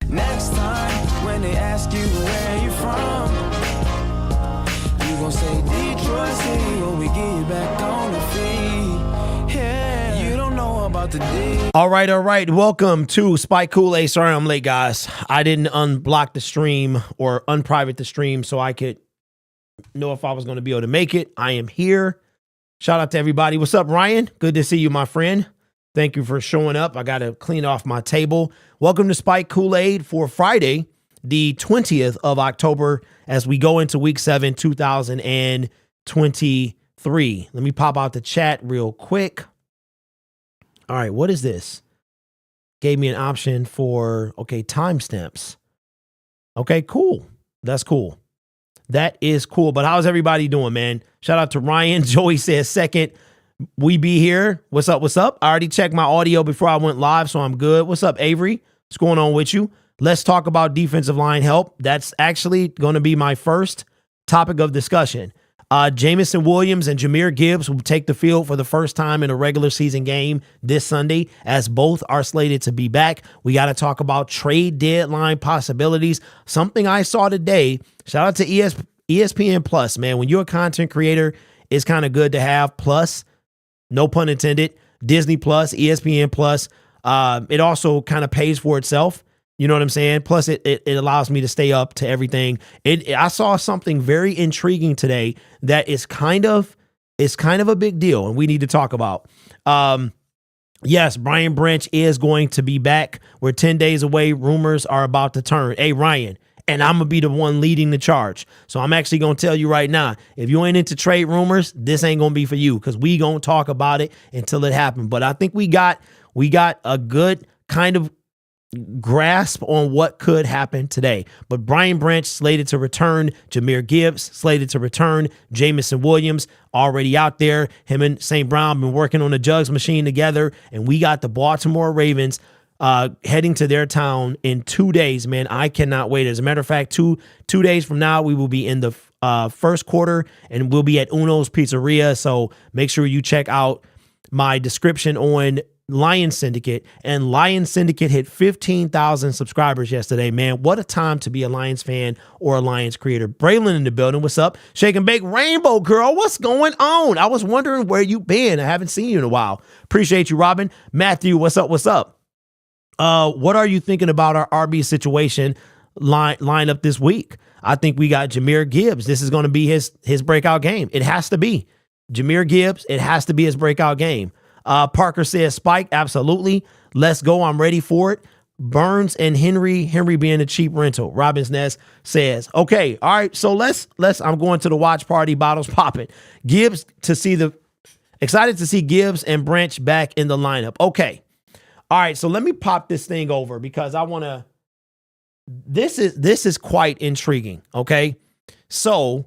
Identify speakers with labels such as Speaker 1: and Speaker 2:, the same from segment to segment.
Speaker 1: Next time when they ask you where you from, you gon' say Detroit City when we get you back on the feet. Yeah, you don't know about the D.
Speaker 2: All right. Welcome to Spike Kool-Aid. Sorry I'm late, guys. I didn't unblock the stream or unprivate the stream so I could know if I was going to be able to make it. I am here. Shout out to everybody. What's up, Ryan? Good to see you, my friend. Thank you for showing up. I got to clean off my table. Welcome to Spike Kool-Aid for Friday, the 20th of October, as we go into week 7, 2023. Let me pop out the chat real quick. All right, what is this? Gave me an option for, timestamps. Okay, cool. That's cool. That is cool. But how's everybody doing, man? Shout out to Ryan. Joey says second. We be here. What's up? I already checked my audio before I went live, so I'm good. What's up, Avery? What's going on with you? Let's talk about defensive line help. That's actually going to be my first topic of discussion. Jamison Williams and Jahmyr Gibbs will take the field for the first time in a regular season game this Sunday, as both are slated to be back. We got to talk about trade deadline possibilities. Something I saw today. Shout out to ESPN Plus, man. When you're a content creator, it's kind of good to have Plus. No pun intended. Disney Plus, ESPN Plus. It also kind of pays for itself. You know what I'm saying? Plus, it allows me to stay up to everything. I saw something very intriguing today that is kind of a big deal, and we need to talk about. Yes, Brian Branch is going to be back. We're 10 days away. Rumors are about to turn. Hey, Ryan. And I'm going to be the one leading the charge. So I'm actually going to tell you right now, if you ain't into trade rumors, this ain't going to be for you, because we going to talk about it until it happens. But I think we got a good kind of grasp on what could happen today. But Brian Branch slated to return. Jahmyr Gibbs slated to return. Jamison Williams already out there. Him and St. Brown been working on the jugs machine together. And we got the Baltimore Ravens heading to their town in 2 days, man. I cannot wait. As a matter of fact, two days from now, we will be in the first quarter, and we'll be at Uno's Pizzeria. So make sure you check out my description on Lion Syndicate. And Lion Syndicate hit 15,000 subscribers yesterday, man. What a time to be a Lions fan or a Lions creator. Braylon in the building. What's up? Shake and Bake Rainbow Girl. What's going on? I was wondering where you been. I haven't seen you in a while. Appreciate you, Robin. Matthew, what's up? What are you thinking about our RB situation lineup this week? I think we got Jahmyr Gibbs. This is going to be his breakout game. It has to be. Jahmyr Gibbs, it has to be his breakout game. Parker says, Spike, absolutely. Let's go. I'm ready for it. Burns and Henry being a cheap rental. Robin's Nest says, okay, all right, so let's I'm going to the watch party, bottles popping. Excited to see Gibbs and Branch back in the lineup. Okay. All right, so let me pop this thing over because I want to. This is quite intriguing. Okay, so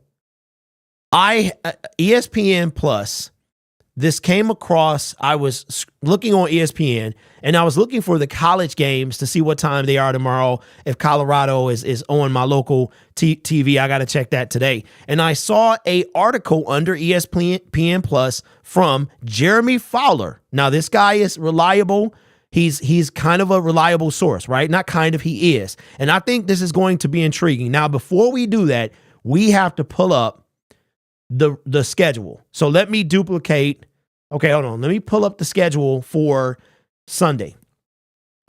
Speaker 2: ESPN Plus. This came across. I was looking on ESPN and I was looking for the college games to see what time they are tomorrow. If Colorado is on my local TV, I got to check that today. And I saw a article under ESPN Plus from Jeremy Fowler. Now this guy is reliable. He's kind of a reliable source, right? Not kind of, he is. And I think this is going to be intriguing. Now, before we do that, we have to pull up the schedule. So let me duplicate. Okay, hold on. Let me pull up the schedule for Sunday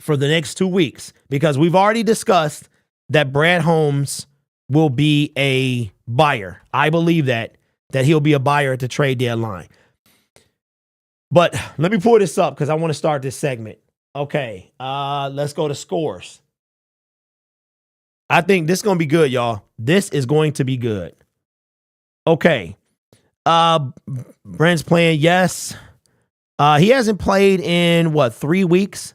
Speaker 2: for the next 2 weeks, because we've already discussed that Brad Holmes will be a buyer. I believe that he'll be a buyer at the trade deadline. But let me pull this up because I want to start this segment. Okay, let's go to scores. I think this is going to be good, y'all. This is going to be good. Okay. Brent's playing, yes. He hasn't played in, 3 weeks?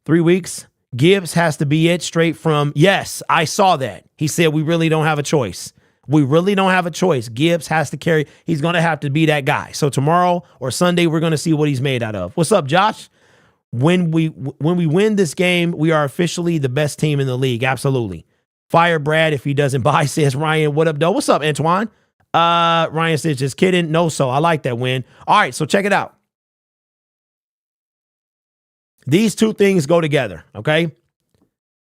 Speaker 2: 3 weeks. Gibbs has to be it straight from, yes, I saw that. He said we really don't have a choice. Gibbs has to carry. He's going to have to be that guy. So tomorrow or Sunday, we're going to see what he's made out of. What's up, Josh? When we win this game, we are officially the best team in the league. Absolutely. Fire Brad if he doesn't buy, says Ryan. What up, though? What's up, Antoine? Ryan says, just kidding. No, so I like that win. All right, so check it out. These two things go together, okay?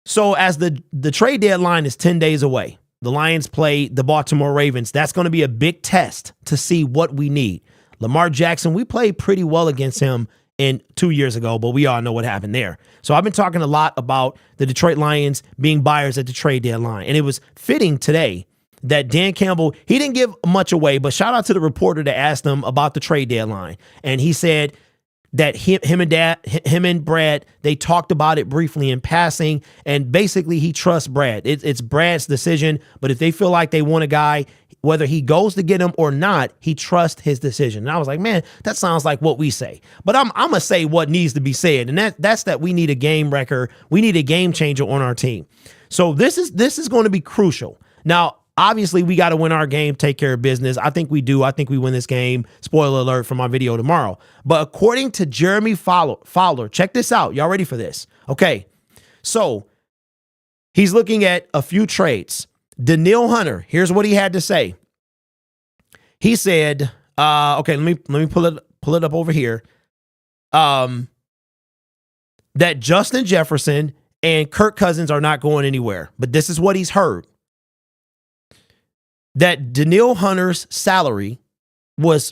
Speaker 2: So as the trade deadline is 10 days away, the Lions play the Baltimore Ravens. That's going to be a big test to see what we need. Lamar Jackson, we played pretty well against him 2 years ago, but we all know what happened there. So I've been talking a lot about the Detroit Lions being buyers at the trade deadline. And it was fitting today that Dan Campbell, he didn't give much away, but shout out to the reporter that asked him about the trade deadline. And he said that him and Brad, they talked about it briefly in passing, and basically he trusts Brad. It's Brad's decision, but if they feel like they want a guy, whether he goes to get him or not, he trusts his decision. And I was like, man, that sounds like what we say. But I'm going to say what needs to be said, and that's that we need a game wrecker. We need a game changer on our team. So this is going to be crucial. Now, obviously, we got to win our game, take care of business. I think we do. I think we win this game. Spoiler alert for my video tomorrow. But according to Jeremy Fowler, check this out. Y'all ready for this? Okay. So he's looking at a few trades. Danielle Hunter, here's what he had to say. He said, okay, let me pull it up over here. That Justin Jefferson and Kirk Cousins are not going anywhere. But this is what he's heard. That Danielle Hunter's salary was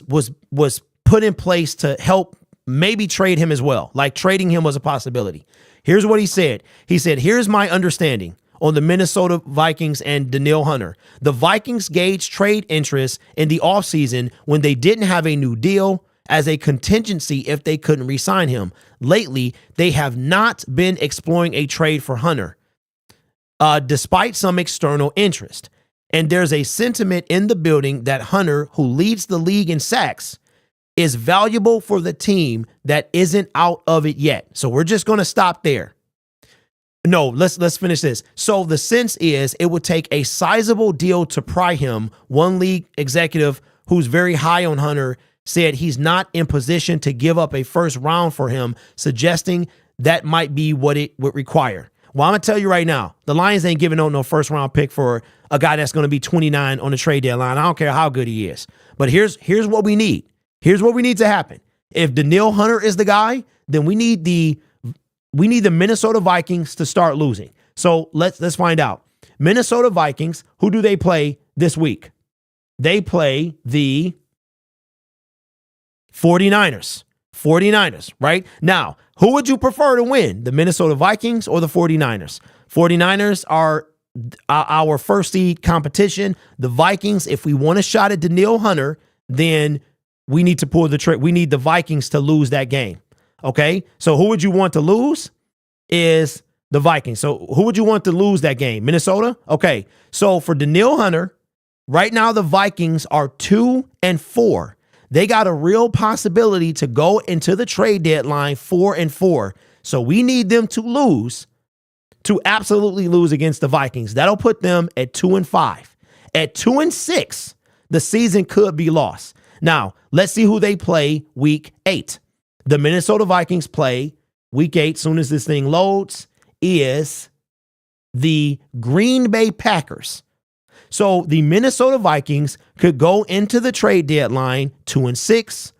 Speaker 2: put in place to help maybe trade him as well. Like trading him was a possibility. Here's what he said. He said, here's my understanding on the Minnesota Vikings and Danielle Hunter. The Vikings gauged trade interest in the offseason when they didn't have a new deal as a contingency if they couldn't re-sign him. Lately, they have not been exploring a trade for Hunter, despite some external interest. And there's a sentiment in the building that Hunter, who leads the league in sacks, is valuable for the team that isn't out of it yet. So we're just going to stop there. No, let's finish this. So the sense is it would take a sizable deal to pry him. One league executive who's very high on Hunter said he's not in position to give up a first round for him, suggesting that might be what it would require. Well, I'm going to tell you right now, the Lions ain't giving out no first round pick for a guy that's going to be 29 on the trade deadline. I don't care how good he is. But here's what we need. Here's what we need to happen. If Danielle Hunter is the guy, then we need the Minnesota Vikings to start losing. So let's find out. Minnesota Vikings, who do they play this week? They play the 49ers. 49ers, right? Now, who would you prefer to win, the Minnesota Vikings or the 49ers? 49ers are our first seed competition. The Vikings, if we want a shot at Danielle Hunter, then we need to pull the trigger. We need the Vikings to lose that game. Okay? So who would you want to lose is the Vikings. So who would you want to lose that game? Minnesota? Okay. So for Danielle Hunter, right now the Vikings are 2-4. They got a real possibility to go into the trade deadline 4-4. So we need them to lose, to absolutely lose against the Vikings. That'll put them at 2-5. At 2-6, the season could be lost. Now, let's see who they play week 8. The Minnesota Vikings play week 8, soon as this thing loads, is the Green Bay Packers. So the Minnesota Vikings could go into the trade deadline 2-6,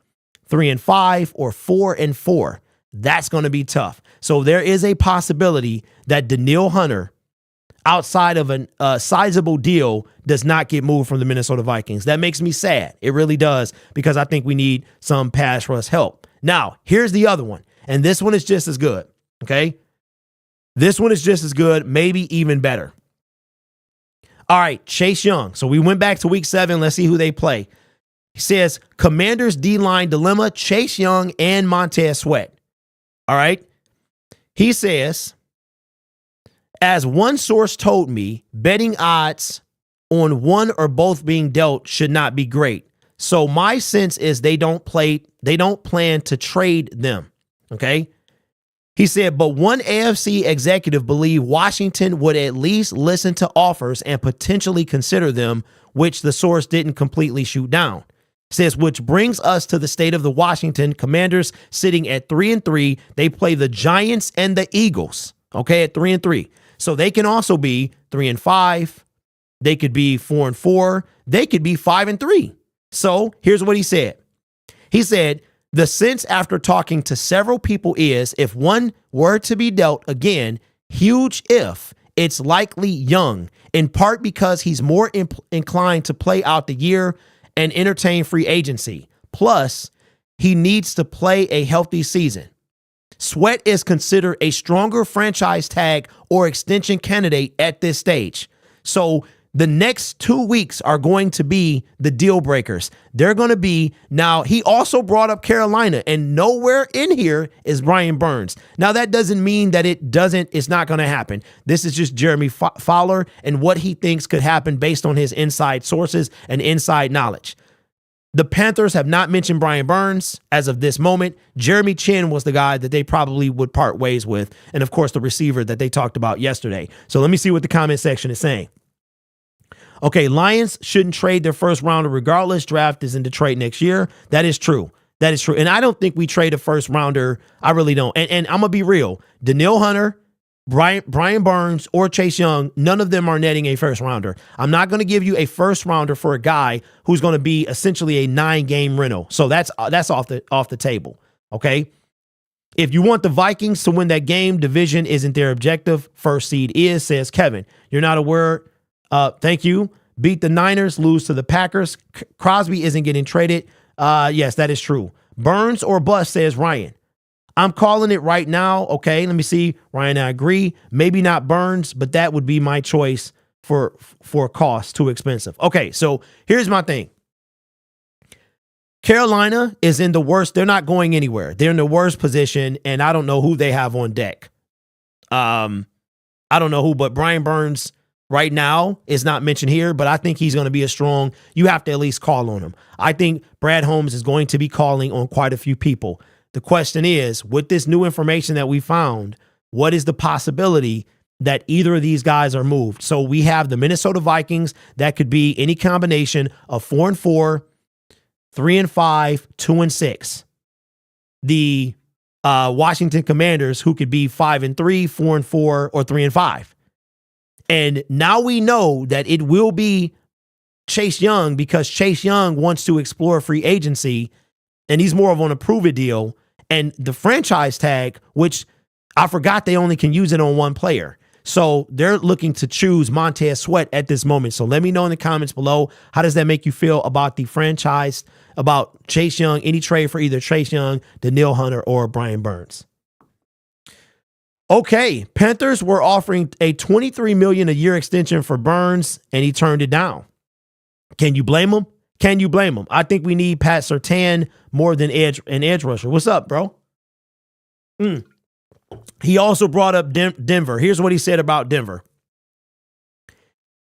Speaker 2: 3-5, or 4-4. That's going to be tough. So there is a possibility that Danielle Hunter, outside of a sizable deal, does not get moved from the Minnesota Vikings. That makes me sad. It really does, because I think we need some pass rush help. Now, here's the other one, and this one is just as good, okay? This one is just as good, maybe even better. All right, Chase Young. So we went back to week 7. Let's see who they play. He says, Commanders D-line dilemma, Chase Young and Montez Sweat. All right. He says, as one source told me, betting odds on one or both being dealt should not be great. So my sense is they don't plan to trade them. Okay. He said, but one AFC executive believed Washington would at least listen to offers and potentially consider them, which the source didn't completely shoot down. Says, which brings us to the state of the Washington Commanders sitting at 3-3. They play the Giants and the Eagles, okay, at 3-3. So they can also be 3-5. They could be 4-4. They could be 5-3. So here's what he said. He said, the sense after talking to several people is if one were to be dealt again, Huge if. It's likely Young, in part because he's more inclined to play out the year and entertain free agency. Plus, he needs to play a healthy season. Sweat is considered a stronger franchise tag or extension candidate at this stage. So the next 2 weeks are going to be the deal breakers. They're going to be, now he also brought up Carolina, and nowhere in here is Brian Burns. Now that doesn't mean that it's not going to happen. This is just Jeremy Fowler and what he thinks could happen based on his inside sources and inside knowledge. The Panthers have not mentioned Brian Burns as of this moment. Jeremy Chin was the guy that they probably would part ways with. And of course, the receiver that they talked about yesterday. So let me see what the comment section is saying. Okay, Lions shouldn't trade their first rounder regardless. Draft is in Detroit next year. That is true. That is true. And I don't think we trade a first rounder. I really don't. And I'm going to be real. Danielle Hunter, Brian Burns, or Chase Young, none of them are netting a first rounder. I'm not going to give you a first rounder for a guy who's going to be essentially a 9-game rental. So that's off the table. Okay. If you want the Vikings to win that game, division isn't their objective. First seed is, says Kevin. You're not aware. Thank you. Beat the Niners, lose to the Packers. Crosby isn't getting traded. Yes, that is true. Burns or bust, says Ryan. I'm calling it right now. Okay, let me see. Ryan, I agree. Maybe not Burns, but that would be my choice for cost. Too expensive. Okay, so here's my thing. Carolina is in the worst. They're not going anywhere. They're in the worst position, and I don't know who they have on deck. I don't know who, but Brian Burns right now is not mentioned here, but I think he's going to be a strong, you have to at least call on him. I think Brad Holmes is going to be calling on quite a few people. The question is, with this new information that we found, what is the possibility that either of these guys are moved? So we have the Minnesota Vikings. That could be any combination of 4-4, 3-5, 2-6. The Washington Commanders, who could be 5-3, 4-4, or 3-5. And now we know that it will be Chase Young because Chase Young wants to explore free agency, and he's more of an approve-it deal. And the franchise tag, which I forgot they only can use it on one player. So they're looking to choose Montez Sweat at this moment. So let me know in the comments below, how does that make you feel about the franchise, about Chase Young, any trade for either Chase Young, Danielle Hunter, or Brian Burns? Okay, Panthers were offering a $23 million a year extension for Burns, and he turned it down. Can you blame him? Can you blame him? I think we need Pat Surtain more than an edge rusher. What's up, bro? He also brought up Denver. Here's what he said about Denver.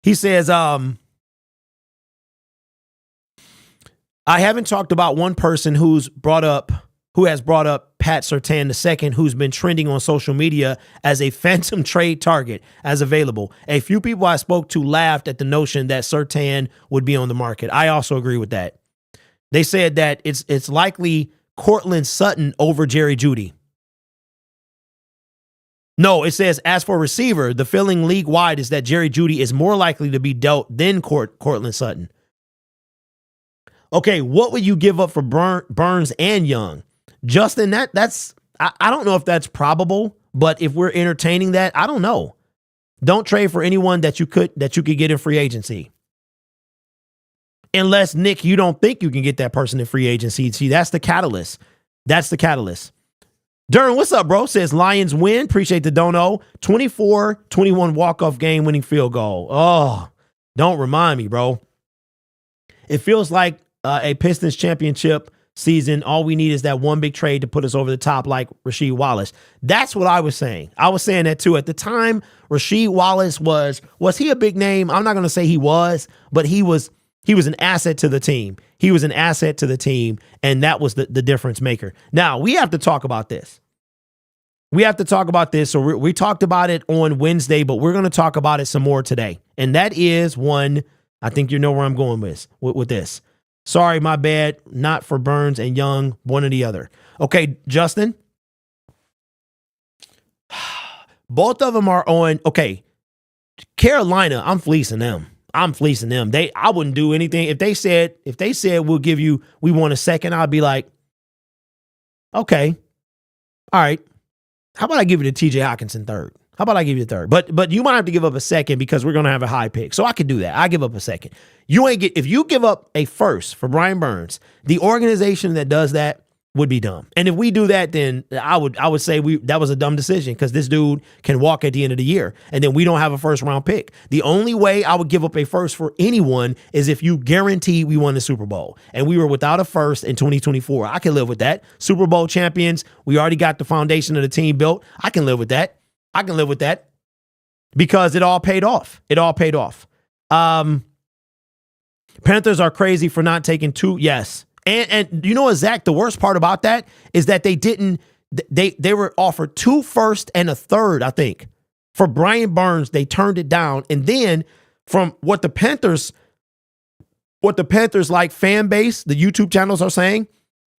Speaker 2: He says, I haven't talked about one person who has brought up Pat Surtain II, who's been trending on social media as a phantom trade target as available. A few people I spoke to laughed at the notion that Surtain would be on the market. I also agree with that. They said that it's likely Cortland Sutton over Jerry Jeudy. No, it says, as for receiver, the feeling league-wide is that Jerry Jeudy is more likely to be dealt than Cortland Sutton. Okay, what would you give up for Burns and Young? Justin, that's I don't know if that's probable, but if we're entertaining that, I don't know. Don't trade for anyone that you could get in free agency. Unless, Nick, you don't think you can get that person in free agency. See, that's the catalyst. That's the catalyst. Duran, what's up, bro? Says Lions win. Appreciate the dono. 24-21 walk-off game winning field goal. Oh, don't remind me, bro. It feels like a Pistons championship season. All we need is that one big trade to put us over the top, like Rasheed Wallace. That's what I was saying. I was saying that too. At the time, Rasheed Wallace was he a big name? I'm not going to say he was, but he was an asset to the team. He was an asset to the team, and that was the difference maker. Now, we have to talk about this. We have to talk about this. So we talked about it on Wednesday, but we're going to talk about it some more today. And that is one, I think you know where I'm going with this. Sorry, my bad. Not for Burns and Young, one or the other. Okay, Justin. Both of them are on. Okay, Carolina, I'm fleecing them. I wouldn't do anything. If they said we want a second, I'd be like, okay, all right. How about I give it to TJ Hawkinson third? How about I give you a third? But you might have to give up a second because we're gonna have a high pick. So I could do that. I give up a second. If you give up a first for Brian Burns, the organization that does that would be dumb. And if we do that, then I would say that was a dumb decision because this dude can walk at the end of the year, and then we don't have a first round pick. The only way I would give up a first for anyone is if you guarantee we won the Super Bowl and we were without a first in 2024. I can live with that. Super Bowl champions. We already got the foundation of the team built. I can live with that. I can live with that because it all paid off. It all paid off. Panthers are crazy for not taking two. Yes. And you know what, Zach, the worst part about that is that they were offered 2 firsts and a third, I think, for Brian Burns. They turned it down. And then from what the Panthers like fan base, the YouTube channels are saying,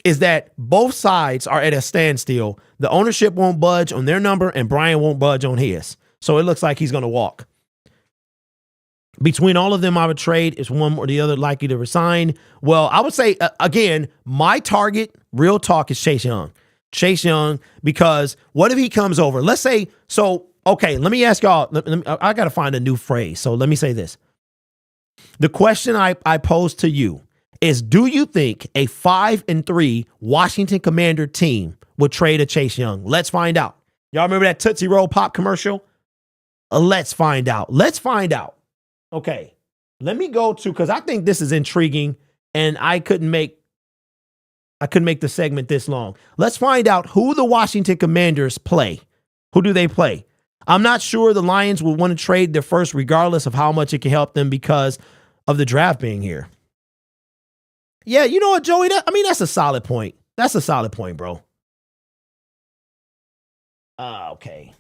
Speaker 2: is that both sides are at a standstill. The ownership won't budge on their number and Brian won't budge on his. So it looks like he's going to walk. Between all of them, I would trade. Is one or the other likely to resign? Well, I would say, again, my target, real talk, is Chase Young. Chase Young, because what if he comes over? Let's say, okay, let me ask y'all. I got to find a new phrase. So let me say this. The question I pose to you is, do you think a 5-3 Washington Commander team would trade a Chase Young? Let's find out. Y'all remember that Tootsie Roll Pop commercial? Let's find out. Let's find out. Okay, let me go to, because I think this is intriguing and I couldn't make the segment this long. Let's find out who the Washington Commanders play. Who do they play? I'm not sure the Lions will want to trade their first regardless of how much it can help them because of the draft being here. Yeah, you know what, Joey? That's a solid point. That's a solid point, bro. Okay.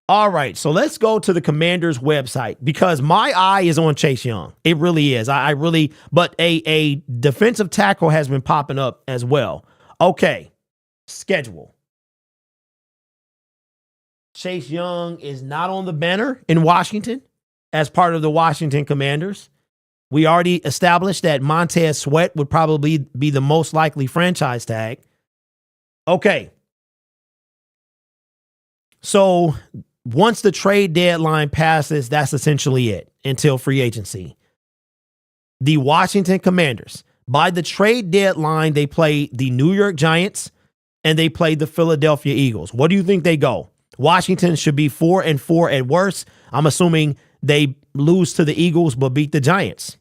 Speaker 2: All right, so let's go to the Commanders website because my eye is on Chase Young. It really is. But a defensive tackle has been popping up as well. Okay, schedule. Chase Young is not on the banner in Washington as part of the Washington Commanders. We already established that Montez Sweat would probably be the most likely franchise tag. Okay. So once the trade deadline passes, that's essentially it until free agency. The Washington Commanders, by the trade deadline, they play the New York Giants and they play the Philadelphia Eagles. What do you think they go? Washington should be 4-4 at worst. I'm assuming they lose to the Eagles but beat the Giants.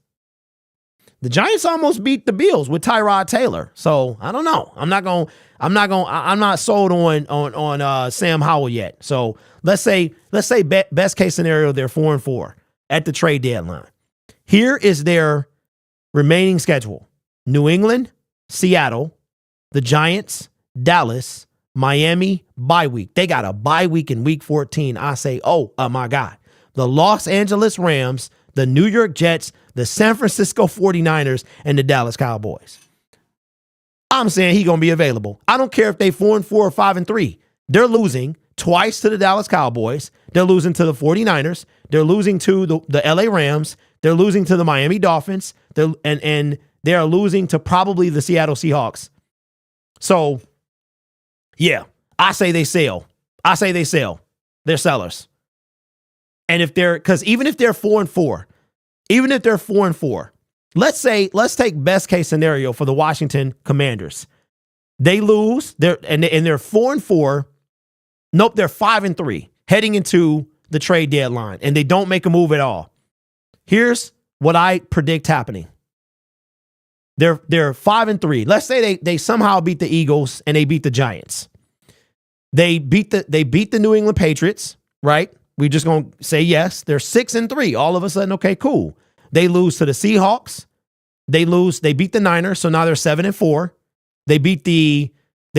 Speaker 2: The Giants almost beat the Bills with Tyrod Taylor. So I don't know. I'm not sold on Sam Howell yet. So let's say best case scenario, they're 4-4 at the trade deadline. Here is their remaining schedule: New England, Seattle, the Giants, Dallas, Miami, bye week. They got a bye week in week 14. I say, oh my God. The Los Angeles Rams, the New York Jets, the San Francisco 49ers, and the Dallas Cowboys. I'm saying he's going to be available. I don't care if they 4-4 or 5-3. They're losing twice to the Dallas Cowboys. They're losing to the 49ers. They're losing to the LA Rams. They're losing to the Miami Dolphins. And they're losing to probably the Seattle Seahawks. So, yeah, I say they sell. They're sellers. And even if they're 4-4, let's take best case scenario for the Washington Commanders. They lose, they're 4-4. Nope, they're 5-3 heading into the trade deadline, and they don't make a move at all. Here's what I predict happening. They're 5-3. Let's say they somehow beat the Eagles and they beat the Giants. They beat the New England Patriots, right? We're just going to say yes. They're 6-3. All of a sudden, okay, cool. They lose to the Seahawks. They beat the Niners, so now they're 7-4. They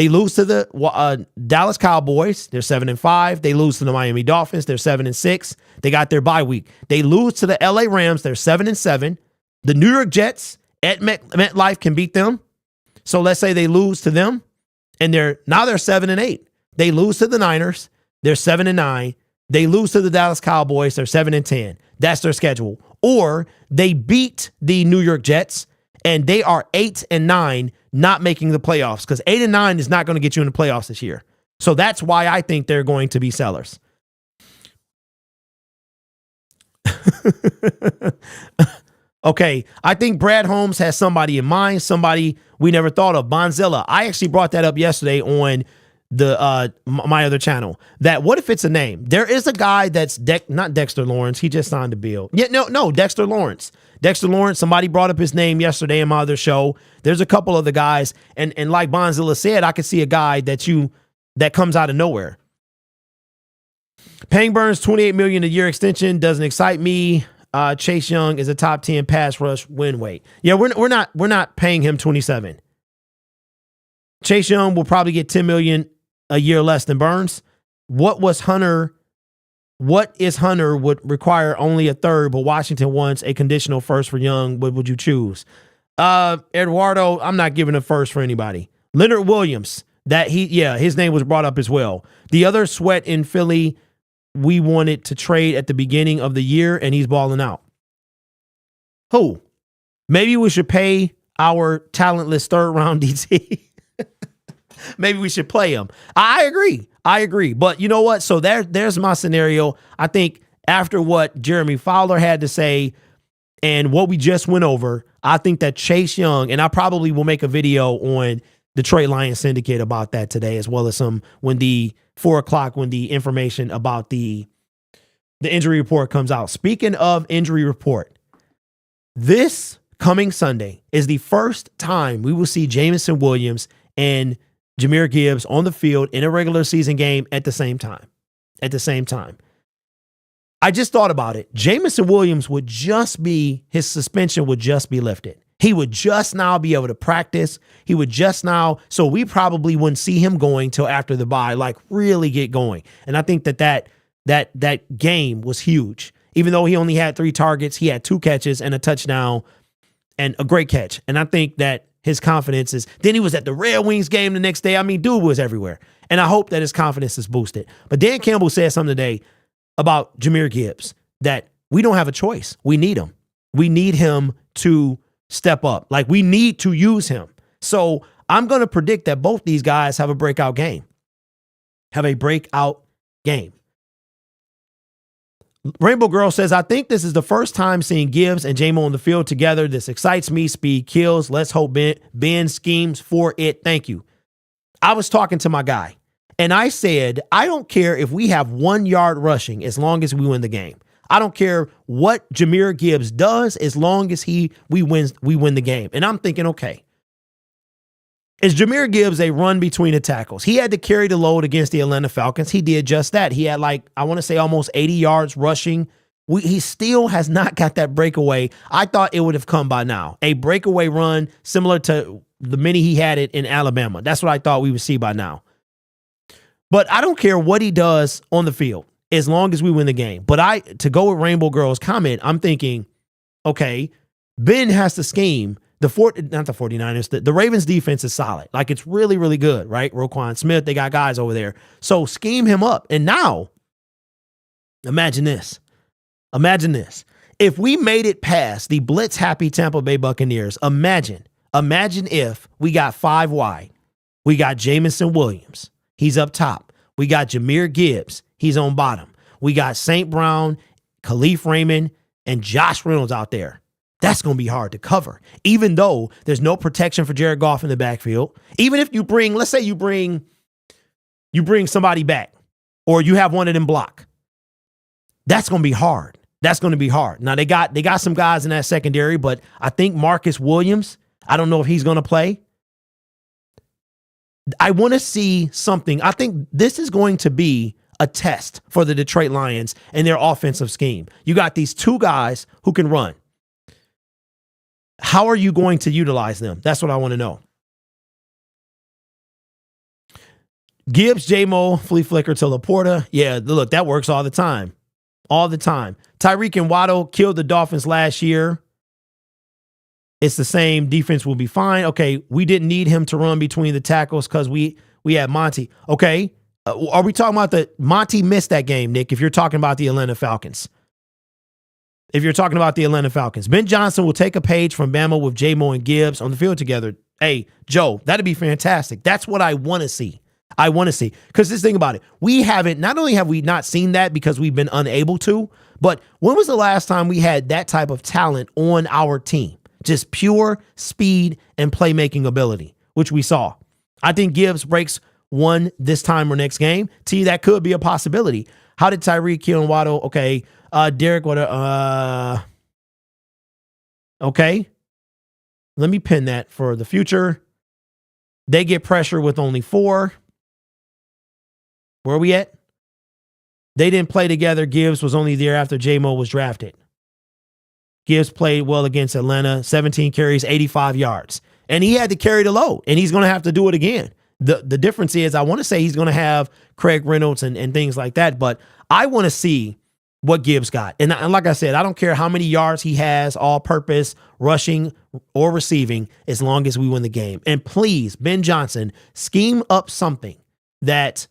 Speaker 2: lose to the Dallas Cowboys. They're 7-5. They lose to the Miami Dolphins. They're 7-6. They got their bye week. They lose to the LA Rams. They're 7-7. The New York Jets at MetLife can beat them. So let's say they lose to them, and they're 7-8. They lose to the Niners. They're 7-9. They lose to the Dallas Cowboys. They're 7-10. That's their schedule. Or they beat the New York Jets, and they are 8-9, not making the playoffs, because 8-9 is not going to get you in the playoffs this year. So that's why I think they're going to be sellers. Okay, I think Brad Holmes has somebody in mind, somebody we never thought of, Bonzilla. I actually brought that up yesterday on the my other channel. That what if it's a name? There is a guy that's not Dexter Lawrence. He just signed a bill. Yeah, no, Dexter Lawrence. Dexter Lawrence. Somebody brought up his name yesterday in my other show. There's a couple of the guys, and like Bonzilla said, I could see a guy that comes out of nowhere. Paying Burns $28 million a year extension doesn't excite me. Chase Young is a top 10 pass rush win weight. Yeah, we're not paying him 27. Chase Young will probably get $10 million a year less than Burns. What is Hunter would require only a third, but Washington wants a conditional first for Young. What would you choose? Eduardo, I'm not giving a first for anybody. Leonard Williams, his name was brought up as well. The other sweat in Philly, we wanted to trade at the beginning of the year, and he's balling out. Who? Maybe we should pay our talentless third round DT. Maybe we should play him. I agree. But you know what? So there's my scenario. I think after what Jeremy Fowler had to say and what we just went over, I think that Chase Young, and I probably will make a video on Detroit Lions Syndicate about that today, as well as when the 4 o'clock, when the information about the injury report comes out. Speaking of injury report, this coming Sunday is the first time we will see Jameson Williams and Jahmyr Gibbs on the field in a regular season game at the same time. I just thought about it. Jameson Williams his suspension would just be lifted. He would just now be able to practice. So we probably wouldn't see him going till after the bye, like really get going. And I think that game was huge. Even though he only had 3 targets, he had 2 catches and a touchdown and a great catch. And I think that his confidence then he was at the Red Wings game the next day. I mean, dude was everywhere. And I hope that his confidence is boosted. But Dan Campbell said something today about Jahmyr Gibbs, that we don't have a choice. We need him. We need him to step up. Like, we need to use him. So I'm going to predict that both these guys have a breakout game. Rainbow Girl says, I think this is the first time seeing Gibbs and J-Mo on the field together. This excites me. Speed kills. Let's hope Ben schemes for it. Thank you. I was talking to my guy, and I said, I don't care if we have 1 yard rushing as long as we win the game. I don't care what Jahmyr Gibbs does as long as we win the game. And I'm thinking, okay, is Jahmyr Gibbs a run between the tackles? He had to carry the load against the Atlanta Falcons. He did just that. He had I want to say almost 80 yards rushing. He still has not got that breakaway. I thought it would have come by now. A breakaway run similar to the many he had it in Alabama. That's what I thought we would see by now. But I don't care what he does on the field as long as we win the game. But to go with Rainbow Girl's comment, I'm thinking, okay, Ben has to scheme. Not the 49ers, the Ravens defense is solid. Like, it's really, really good, right? Roquan Smith, they got guys over there. So scheme him up. And now, imagine this. If we made it past the blitz-happy Tampa Bay Buccaneers, imagine if we got 5 wide. We got Jameson Williams. He's up top. We got Jahmyr Gibbs. He's on bottom. We got St. Brown, Khalif Raymond, and Josh Reynolds out there. That's going to be hard to cover, even though there's no protection for Jared Goff in the backfield. Even if let's say you bring somebody back, or you have one of them block. That's going to be hard. Now they got some guys in that secondary, but I think Marcus Williams, I don't know if he's going to play. I want to see something. I think this is going to be a test for the Detroit Lions and their offensive scheme. You got these 2 guys who can run. How are you going to utilize them? That's what I want to know. Gibbs, J-Mo, flea flicker to Laporta. Yeah, look, that works all the time. Tyreek and Waddle killed the Dolphins last year. It's the same. Defense will be fine. Okay, we didn't need him to run between the tackles because we had Monty. Okay, are we talking about Monty missed that game, Nick, if you're talking about the Atlanta Falcons? Ben Johnson will take a page from Bama with J-Mo and Gibbs on the field together. Hey, Joe, that'd be fantastic. That's what I want to see. I want to see. Because this thing about it, not only have we not seen that because we've been unable to, but when was the last time we had that type of talent on our team? Just pure speed and playmaking ability, which we saw. I think Gibbs breaks one this time or next game. T, that could be a possibility. How did Tyreek, Keelan Waddle? Okay. Derek, okay. Let me pin that for the future. They get pressure with only 4. Where are we at? They didn't play together. Gibbs was only there after J-Mo was drafted. Gibbs played well against Atlanta, 17 carries, 85 yards. And he had to carry the load, and he's going to have to do it again. The difference is I want to say he's going to have Craig Reynolds and things like that, but I want to see what Gibbs got. And like I said, I don't care how many yards he has, all purpose, rushing or receiving, as long as we win the game. And please, Ben Johnson, scheme up something that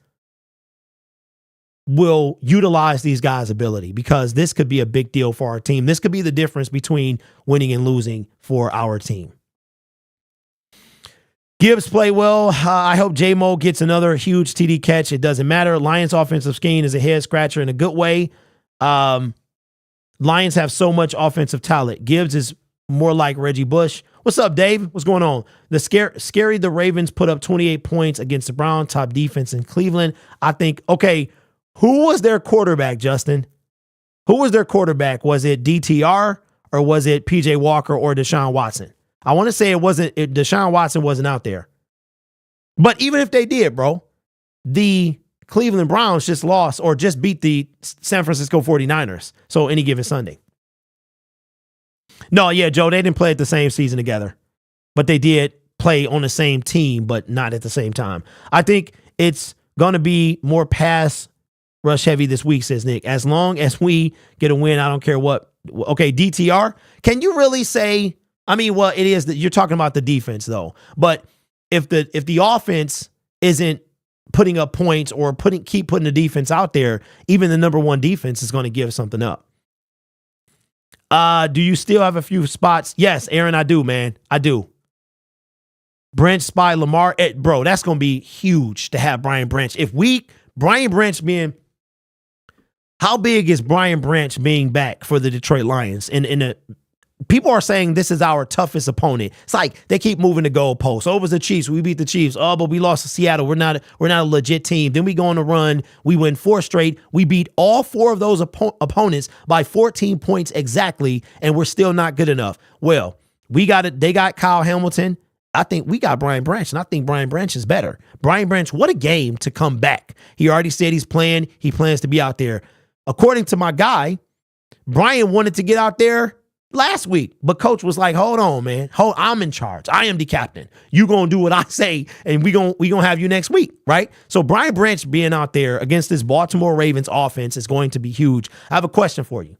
Speaker 2: will utilize these guys' ability, because this could be a big deal for our team. This could be the difference between winning and losing for our team. Gibbs played well. I hope J-Mo gets another huge TD catch. It doesn't matter. Lions offensive scheme is a head scratcher in a good way. Lions have so much offensive talent. Gibbs is more like Reggie Bush. What's up, Dave? What's going on? The Ravens put up 28 points against the Browns, top defense in Cleveland. I think, okay, who was their quarterback, Justin? Who was their quarterback? Was it DTR or was it PJ Walker or Deshaun Watson? I want to say Deshaun Watson wasn't out there. But even if they did, bro, the Cleveland Browns just lost or just beat the San Francisco 49ers. So any given Sunday. No, yeah, Joe, they didn't play at the same season together. But they did play on the same team, but not at the same time. I think it's going to be more pass rush heavy this week, says Nick. As long as we get a win, I don't care what. Okay, DTR. Can you really say... I mean, well, it is that you're talking about the defense, though. But if the offense isn't putting up points or keep putting the defense out there, even the number one defense is going to give something up. Do you still have a few spots? Yes, Aaron, I do, man. I do. Branch spy Lamar, bro, that's going to be huge to have Brian Branch. Brian Branch being, how big is Brian Branch being back for the Detroit Lions people are saying this is our toughest opponent. It's like they keep moving the goalposts. Oh, it was the Chiefs. We beat the Chiefs. Oh, but we lost to Seattle. We're not a legit team. Then we go on a run. We win 4 straight. We beat all 4 of those opponents by 14 points exactly, and we're still not good enough. Well, we got it. They got Kyle Hamilton. I think we got Brian Branch, and I think Brian Branch is better. Brian Branch, what a game to come back. He already said he plans to be out there. According to my guy, Brian wanted to get out there last week, but coach was like, hold on, man. I'm in charge. I am the captain. You going to do what I say, and we going to have you next week, right? So Brian Branch being out there against this Baltimore Ravens offense is going to be huge. I have a question for you.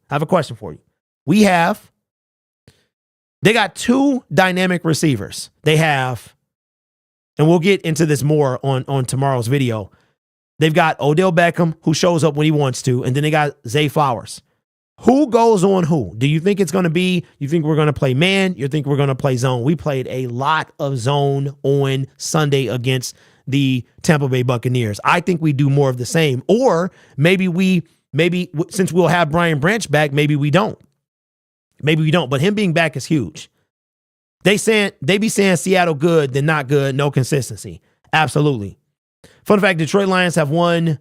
Speaker 2: They got 2 dynamic receivers. They have, and we'll get into this more on tomorrow's video. They've got Odell Beckham, who shows up when he wants to, and then they got Zay Flowers. Who goes on who? Do you think it's going to be, you think we're going to play man? You think we're going to play zone? We played a lot of zone on Sunday against the Tampa Bay Buccaneers. I think we do more of the same. Or maybe since we'll have Brian Branch back, maybe we don't. But him being back is huge. They be saying Seattle good, then not good, no consistency. Absolutely. Fun fact, Detroit Lions have won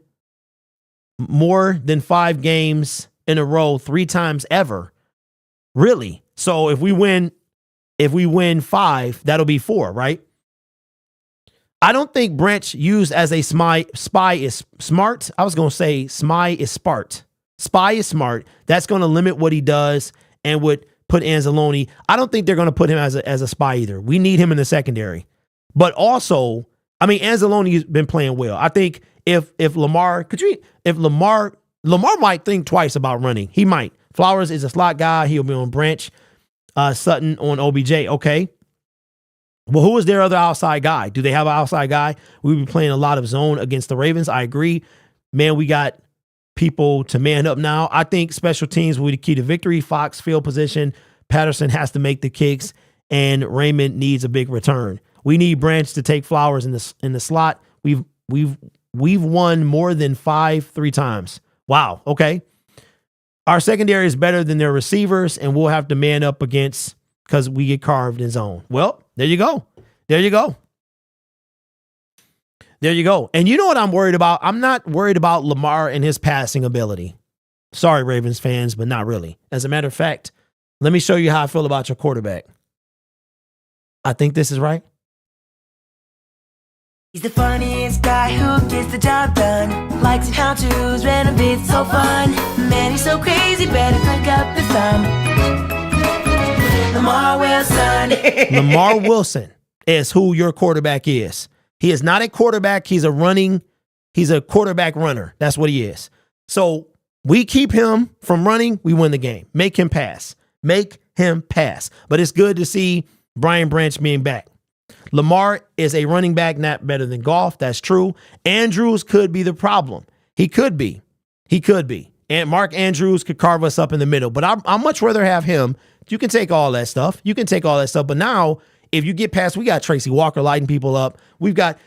Speaker 2: more than 5 games in a row 3 times ever. Really? So if we win 5, that'll be 4, right? I don't think Branch used as a spy is smart. I was going to say spy is smart. Spy is smart. That's going to limit what he does and would put Anzalone. I don't think they're going to put him as a spy either. We need him in the secondary. But also, I mean, Anzalone's been playing well. I think if Lamar might think twice about running. He might. Flowers is a slot guy. He'll be on Branch. Sutton on OBJ. Okay. Well, who is their other outside guy? Do they have an outside guy? We've been playing a lot of zone against the Ravens. I agree. Man, we got people to man up now. I think special teams will be the key to victory. Fox field position. Patterson has to make the kicks, and Raymond needs a big return. We need Branch to take Flowers in the slot. We've won more than 3 times. Wow. Okay. Our secondary is better than their receivers, and we'll have to man up against because we get carved in zone. Well, there you go. There you go. There you go. And you know what I'm worried about? I'm not worried about Lamar and his passing ability. Sorry, Ravens fans, but not really. As a matter of fact, let me show you how I feel about your quarterback. I think this is right.
Speaker 3: He's the funniest guy who gets the job done. Likes how-tos, random bits, so fun. Man, he's so crazy, better pick up the fun. Lamar Wilson.
Speaker 2: Lamar Wilson is who your quarterback is. He is not a quarterback. He's a quarterback runner. That's what he is. So we keep him from running, we win the game. Make him pass. Make him pass. But it's good to see Brian Branch being back. Lamar is a running back, not better than Goff. That's true. Andrews could be the problem. He could be. And Mark Andrews could carve us up in the middle. But I'd much rather have him. You can take all that stuff. But now, if you get past, we got Tracy Walker lighting people up. We've got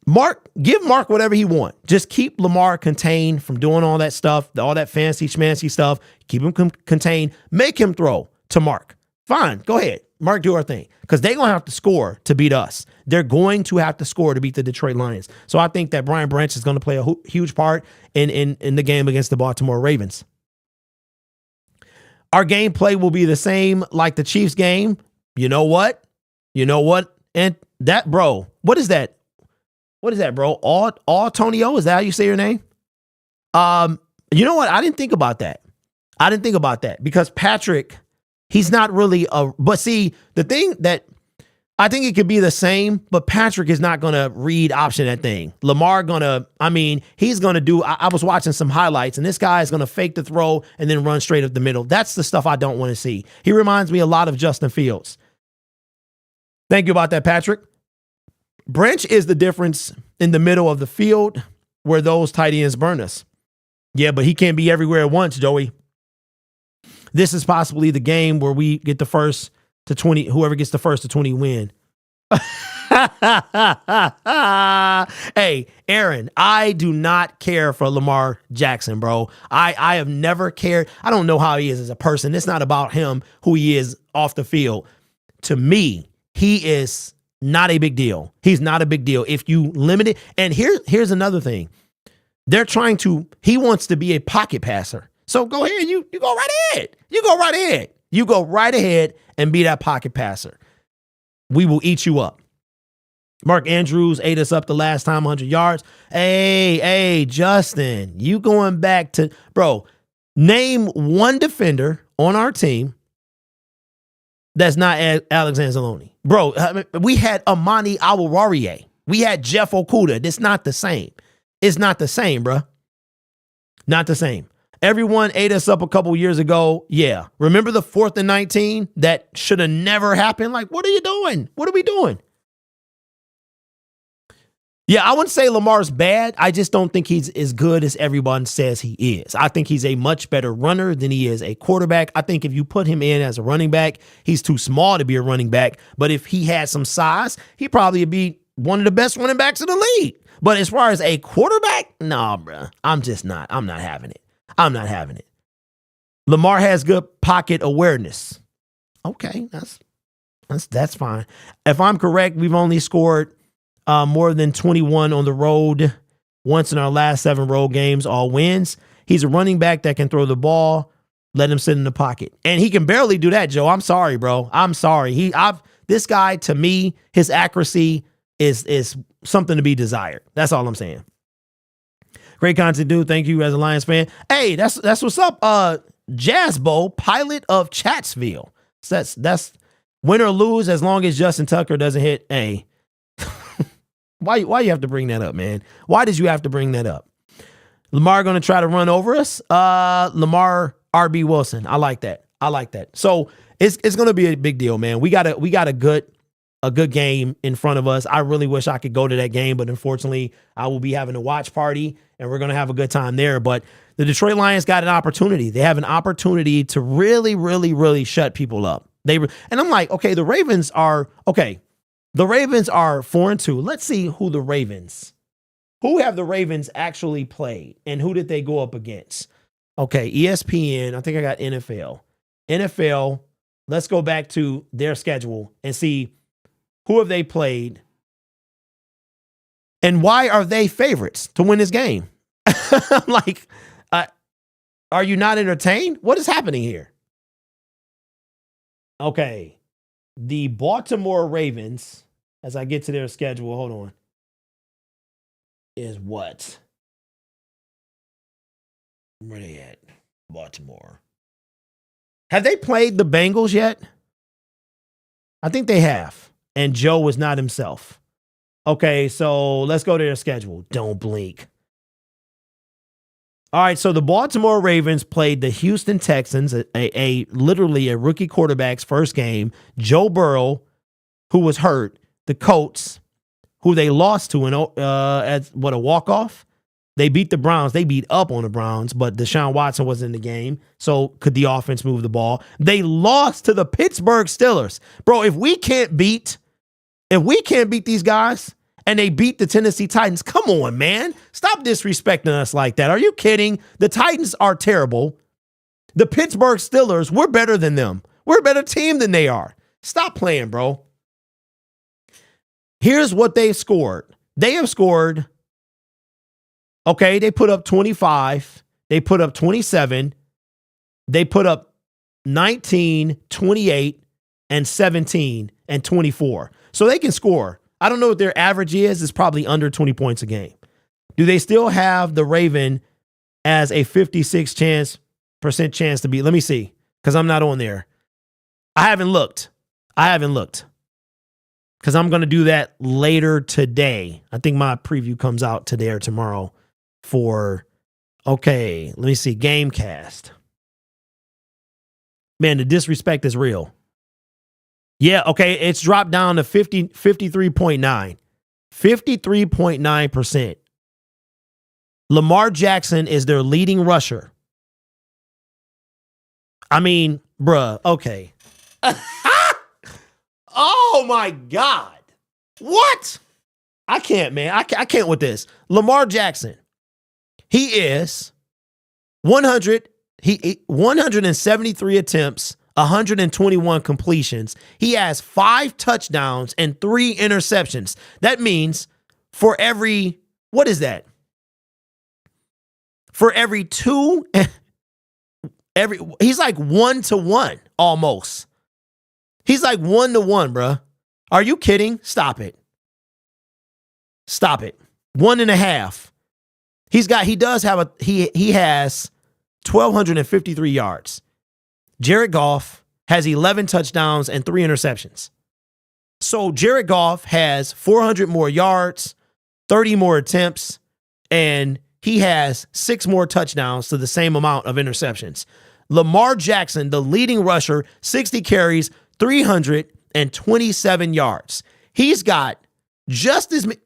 Speaker 2: Mark. Give Mark whatever he wants. Just keep Lamar contained from doing all that stuff, all that fancy schmancy stuff. Keep him contained. Make him throw to Mark. Fine. Go ahead. Mark, do our thing. Because they're going to have to score to beat us. They're going to have to score to beat the Detroit Lions. So I think that Brian Branch is going to play a huge part in the game against the Baltimore Ravens. Our gameplay will be the same like the Chiefs game. You know what? And that, bro, what is that? What is that, bro? Tonio? Is that how you say your name? You know what? I didn't think about that because Patrick, he's not really but see, the thing that I think it could be the same, but Patrick is not going to read option that thing. Lamar he's going to do, I was watching some highlights and this guy is going to fake the throw and then run straight up the middle. That's the stuff I don't want to see. He reminds me a lot of Justin Fields. Thank you about that, Patrick. Branch is the difference in the middle of the field where those tight ends burn us. Yeah, but he can't be everywhere at once, Joey. This is possibly the game where we get the first to 20, whoever gets the first to 20 win. Hey, Aaron, I do not care for Lamar Jackson, bro. I have never cared. I don't know how he is as a person. It's not about him, who he is off the field. To me, he is not a big deal. He's not a big deal. If you limit it, and here's another thing. He wants to be a pocket passer. So go ahead, you go right ahead. You go right ahead and be that pocket passer. We will eat you up. Mark Andrews ate us up the last time, 100 yards. Hey, Justin, you going back to, bro, name one defender on our team that's not Alex Anzalone. Bro, we had Amani Awarie. We had Jeff Okudah. It's not the same. It's not the same, bro. Not the same. Everyone ate us up a couple years ago. Yeah. Remember the 4th and 19? That should have never happened. Like, what are you doing? What are we doing? Yeah, I wouldn't say Lamar's bad. I just don't think he's as good as everyone says he is. I think he's a much better runner than he is a quarterback. I think if you put him in as a running back, he's too small to be a running back. But if he had some size, he'd probably be one of the best running backs in the league. But as far as a quarterback, nah, bro. I'm not having it. I'm not having it. Lamar has good pocket awareness. Okay, that's fine. If I'm correct, we've only scored more than 21 on the road once in our last 7 road games, all wins. He's a running back that can throw the ball, let him sit in the pocket. And he can barely do that, Joe. I'm sorry, bro. I'm sorry. This guy, to me, his accuracy is something to be desired. That's all I'm saying. Great content, dude. Thank you as a Lions fan. Hey, that's what's up. Jazzbo, pilot of Chatsville. So that's win or lose as long as Justin Tucker doesn't hit a. Why you have to bring that up, man? Why did you have to bring that up? Lamar going to try to run over us. Lamar RB Wilson. I like that. So it's going to be a big deal, man. We got a good game in front of us. I really wish I could go to that game, but unfortunately, I will be having a watch party and we're going to have a good time there. But the Detroit Lions got an opportunity. They have an opportunity to really, really, really shut people up. And I'm like, okay, the Ravens are 4-2. Let's see who the Ravens Who have the Ravens actually played and who did they go up against? Okay, ESPN. I think I got NFL. NFL, let's go back to their schedule and see who have they played and why are they favorites to win this game? Like, are you not entertained? What is happening here? Okay, the Baltimore Ravens, as I get to their schedule, hold on, is what? Where they at? Baltimore. Have they played the Bengals yet? I think they have. And Joe was not himself. Okay, so let's go to their schedule. Don't blink. All right, so the Baltimore Ravens played the Houston Texans, literally a rookie quarterback's first game. Joe Burrow, who was hurt. The Colts, who they lost to at a walk-off. They beat the Browns. They beat up on the Browns, but Deshaun Watson was in the game, so could the offense move the ball? They lost to the Pittsburgh Steelers. Bro, if we can't beat these guys and they beat the Tennessee Titans, come on, man. Stop disrespecting us like that. Are you kidding? The Titans are terrible. The Pittsburgh Steelers, we're better than them. We're a better team than they are. Stop playing, bro. Here's what they've scored. They have scored, okay, they put up 25. They put up 27. They put up 19, 28, and 17, and 24. So they can score. I don't know what their average is. It's probably under 20 points a game. Do they still have the Raven as a 56% chance to beat? Let me see, because I'm not on there. I haven't looked. Because I'm going to do that later today. I think my preview comes out today or tomorrow okay, let me see, Gamecast. Man, the disrespect is real. Yeah, okay, it's dropped down to 53.9. 53.9%. Lamar Jackson is their leading rusher. I mean, bruh, okay. Oh my God. What? I can't, man. I can't with this. Lamar Jackson. He is 173 attempts, 121 completions. He has 5 touchdowns and 3 interceptions. That means for every, what is that? For every 2, he's like 1-to-1 almost. He's like 1-to-1, bruh. Are you kidding? Stop it. 1.5. He has 1,253 yards. Jared Goff has 11 touchdowns and 3 interceptions. So Jared Goff has 400 more yards, 30 more attempts, and he has 6 more touchdowns to the same amount of interceptions. Lamar Jackson, the leading rusher, 60 carries, 327 yards. He's got just as many.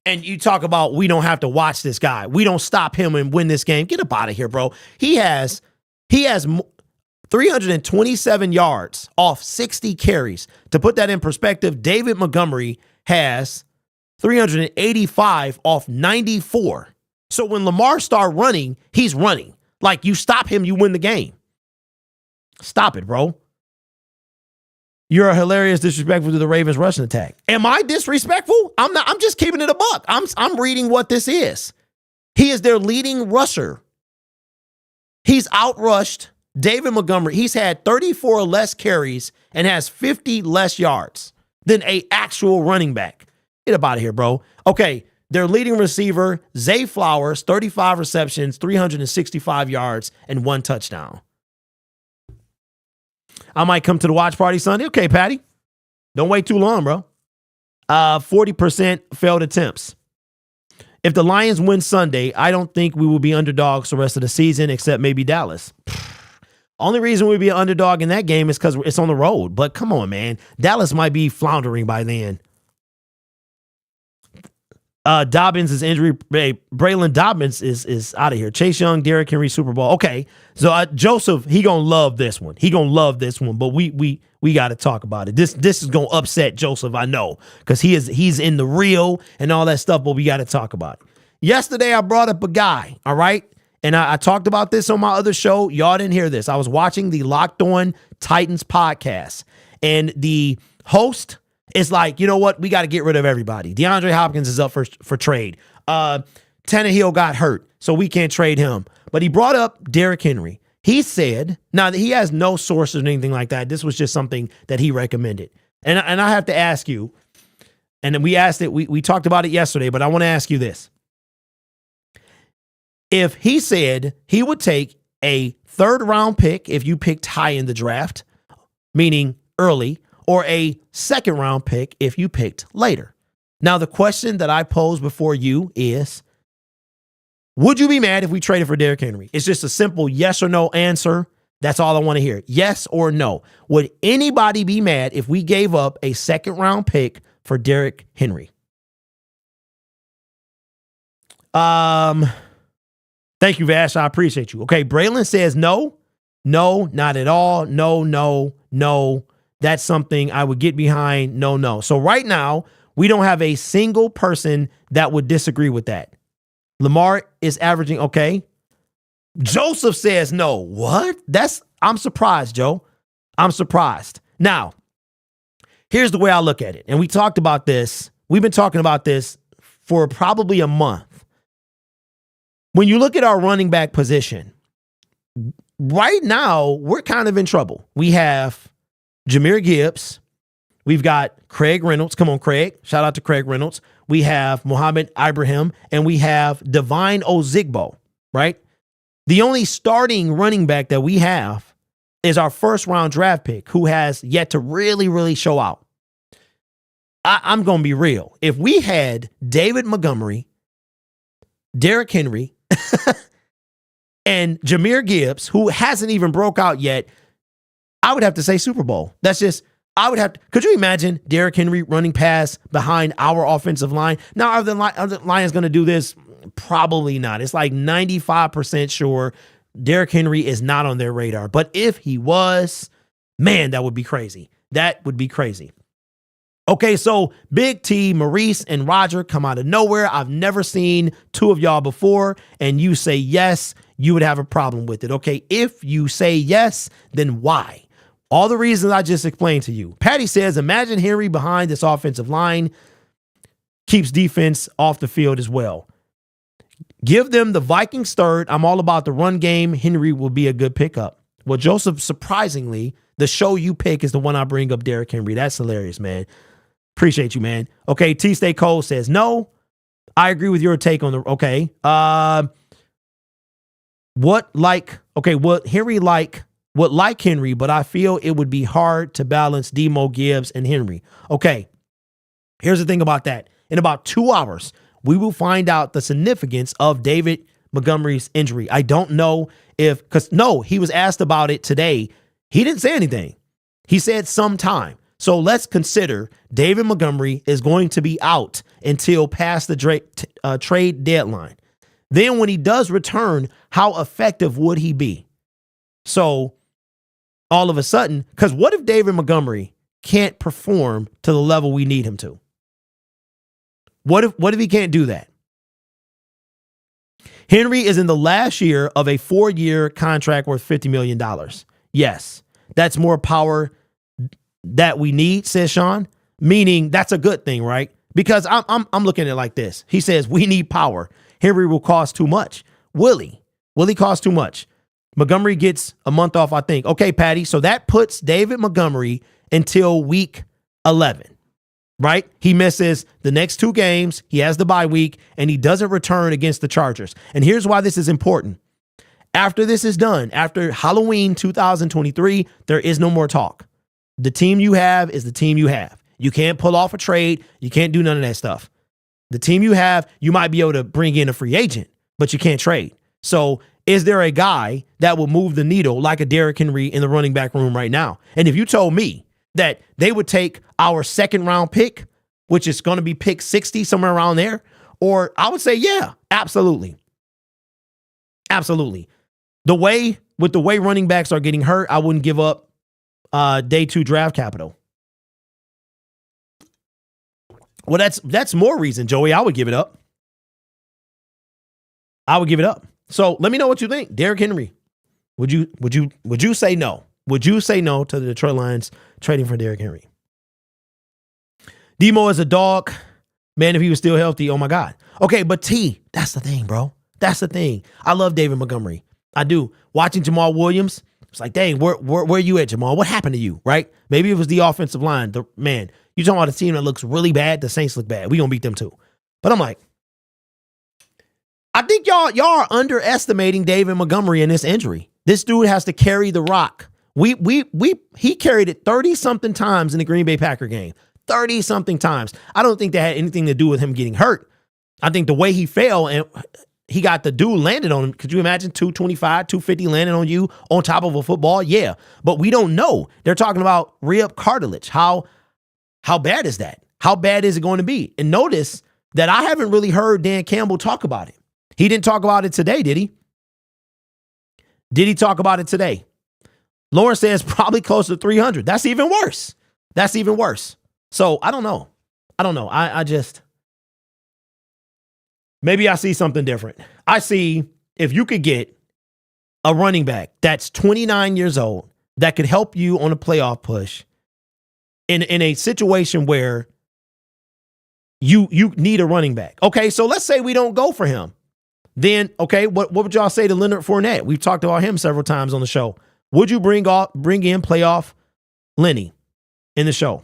Speaker 2: And you talk about we don't have to watch this guy. We don't stop him and win this game. Get up out of here, bro. He has 327 yards off 60 carries. To put that in perspective, David Montgomery has 385 off 94. So when Lamar starts running, he's running. Like, you stop him, you win the game. Stop it, bro. You're a hilarious disrespectful to the Ravens rushing attack. Am I disrespectful? I'm not. I'm just keeping it a buck. I'm reading what this is. He is their leading rusher. He's outrushed David Montgomery. He's had 34 less carries and has 50 less yards than an actual running back. Get up out of here, bro. Okay, their leading receiver, Zay Flowers, 35 receptions, 365 yards, and 1 touchdown. I might come to the watch party Sunday. Okay, Patty. Don't wait too long, bro. 40% failed attempts. If the Lions win Sunday, I don't think we will be underdogs the rest of the season, except maybe Dallas. Only reason we'd be an underdog in that game is because it's on the road. But come on, man. Dallas might be floundering by then. Dobbins is injury. Braylon Dobbins is out of here. Chase Young, Derrick Henry, Super Bowl. Okay, so Joseph, he gonna love this one. But we got to talk about it. This is gonna upset Joseph, I know, because he's in the real and all that stuff. But we got to talk about it. Yesterday, I brought up a guy. All right, and I talked about this on my other show. Y'all didn't hear this. I was watching the Locked On Titans podcast, and the host is like, you know what? We got to get rid of everybody. DeAndre Hopkins is up for trade. Tannehill got hurt, so we can't trade him. But he brought up Derrick Henry. He said, now he has no sources or anything like that. This was just something that he recommended. And I have to ask you, and then we asked it, we talked about it yesterday, but I want to ask you this. If he said he would take a 3rd round pick if you picked high in the draft, meaning early, or a 2nd round pick if you picked later. Now, the question that I pose before you is, would you be mad if we traded for Derrick Henry? It's just a simple yes or no answer. That's all I want to hear. Yes or no. Would anybody be mad if we gave up a 2nd round pick for Derrick Henry? Thank you, Vash. I appreciate you. Okay, Braylon says no. No, not at all. No. That's something I would get behind. No. So right now, we don't have a single person that would disagree with that. Lamar is averaging, okay. Joseph says no. What? I'm surprised, Joe. I'm surprised. Now, here's the way I look at it. And we talked about this. We've been talking about this for probably a month. When you look at our running back position, right now, we're kind of in trouble. We have Jahmyr Gibbs. We've got Craig Reynolds. Come on, Craig. Shout out to Craig Reynolds. We have Mohamed Ibrahim, and we have Devine Ozigbo, right? The only starting running back that we have is our 1st round draft pick, who has yet to really, really show out. I'm going to be real. If we had David Montgomery, Derrick Henry, and Jahmyr Gibbs, who hasn't even broke out yet, I would have to say Super Bowl. Could you imagine Derrick Henry running past behind our offensive line? Now, are the Lions going to do this? Probably not. It's like 95% sure Derrick Henry is not on their radar. But if he was, man, that would be crazy. That would be crazy. Okay, so Big T, Maurice, and Roger come out of nowhere. I've never seen 2 of y'all before, and you say yes, you would have a problem with it. Okay, if you say yes, then why? All the reasons I just explained to you. Patty says, imagine Henry behind this offensive line, keeps defense off the field as well. Give them the Vikings 3rd. I'm all about the run game. Henry will be a good pickup. Well, Joseph, surprisingly, the show you pick is the one I bring up, Derrick Henry. That's hilarious, man. Appreciate you, man. Okay, T-Stay Cole says no. I agree with your take on the, okay. Would like Henry, but I feel it would be hard to balance Demo, Gibbs, and Henry. Okay, here's the thing about that. In about 2 hours, we will find out the significance of David Montgomery's injury. I don't know he was asked about it today. He didn't say anything. He said sometime. So let's consider David Montgomery is going to be out until past the trade deadline. Then when he does return, how effective would he be? So all of a sudden, because what if David Montgomery can't perform to the level we need him to? What if he can't do that? Henry is in the last year of a 4-year contract worth $50 million. Yes, that's more power that we need, says Sean, meaning that's a good thing, right? Because I'm looking at it like this. He says we need power. Henry will cost too much. Will he cost too much? Montgomery gets a month off, I think. Okay, Patty, so that puts David Montgomery until week 11, right? He misses the next 2 games. He has the bye week, and he doesn't return against the Chargers. And here's why this is important. After this is done, after Halloween 2023, there is no more talk. The team you have is the team you have. You can't pull off a trade. You can't do none of that stuff. The team you have, you might be able to bring in a free agent, but you can't trade. So is there a guy that will move the needle like a Derrick Henry in the running back room right now? And if you told me that they would take our 2nd round pick, which is going to be pick 60, somewhere around there, Or I would say, yeah, absolutely. Absolutely. The way running backs are getting hurt, I wouldn't give up day 2 draft capital. Well, that's more reason, Joey. I would give it up. So let me know what you think. Derrick Henry. Would you say no? Would you say no to the Detroit Lions trading for Derrick Henry? Demo is a dog. Man, if he was still healthy, oh my God. Okay, but T, that's the thing, bro. That's the thing. I love David Montgomery. I do. Watching Jamal Williams, it's like, dang, where you at, Jamal? What happened to you, right? Maybe it was the offensive line. Man, you talking about a team that looks really bad. The Saints look bad. We gonna beat them too. But I'm like, I think y'all are underestimating David Montgomery in this injury. This dude has to carry the rock. He carried it 30-something times in the Green Bay Packer game. 30-something times. I don't think that had anything to do with him getting hurt. I think the way he fell and he got the dude landed on him. Could you imagine 225, 250 landing on you on top of a football? Yeah. But we don't know. They're talking about rib cartilage. How bad is that? How bad is it going to be? And notice that I haven't really heard Dan Campbell talk about it. He didn't talk about it today, did he? Did he talk about it today? Lawrence says probably close to 300. That's even worse. So I don't know. I just, maybe I see something different. I see if you could get a running back that's 29 years old that could help you on a playoff push in a situation where you need a running back. Okay, so let's say we don't go for him. Then, okay, what would y'all say to Leonard Fournette? We've talked about him several times on the show. Would you bring in playoff Lenny in the show?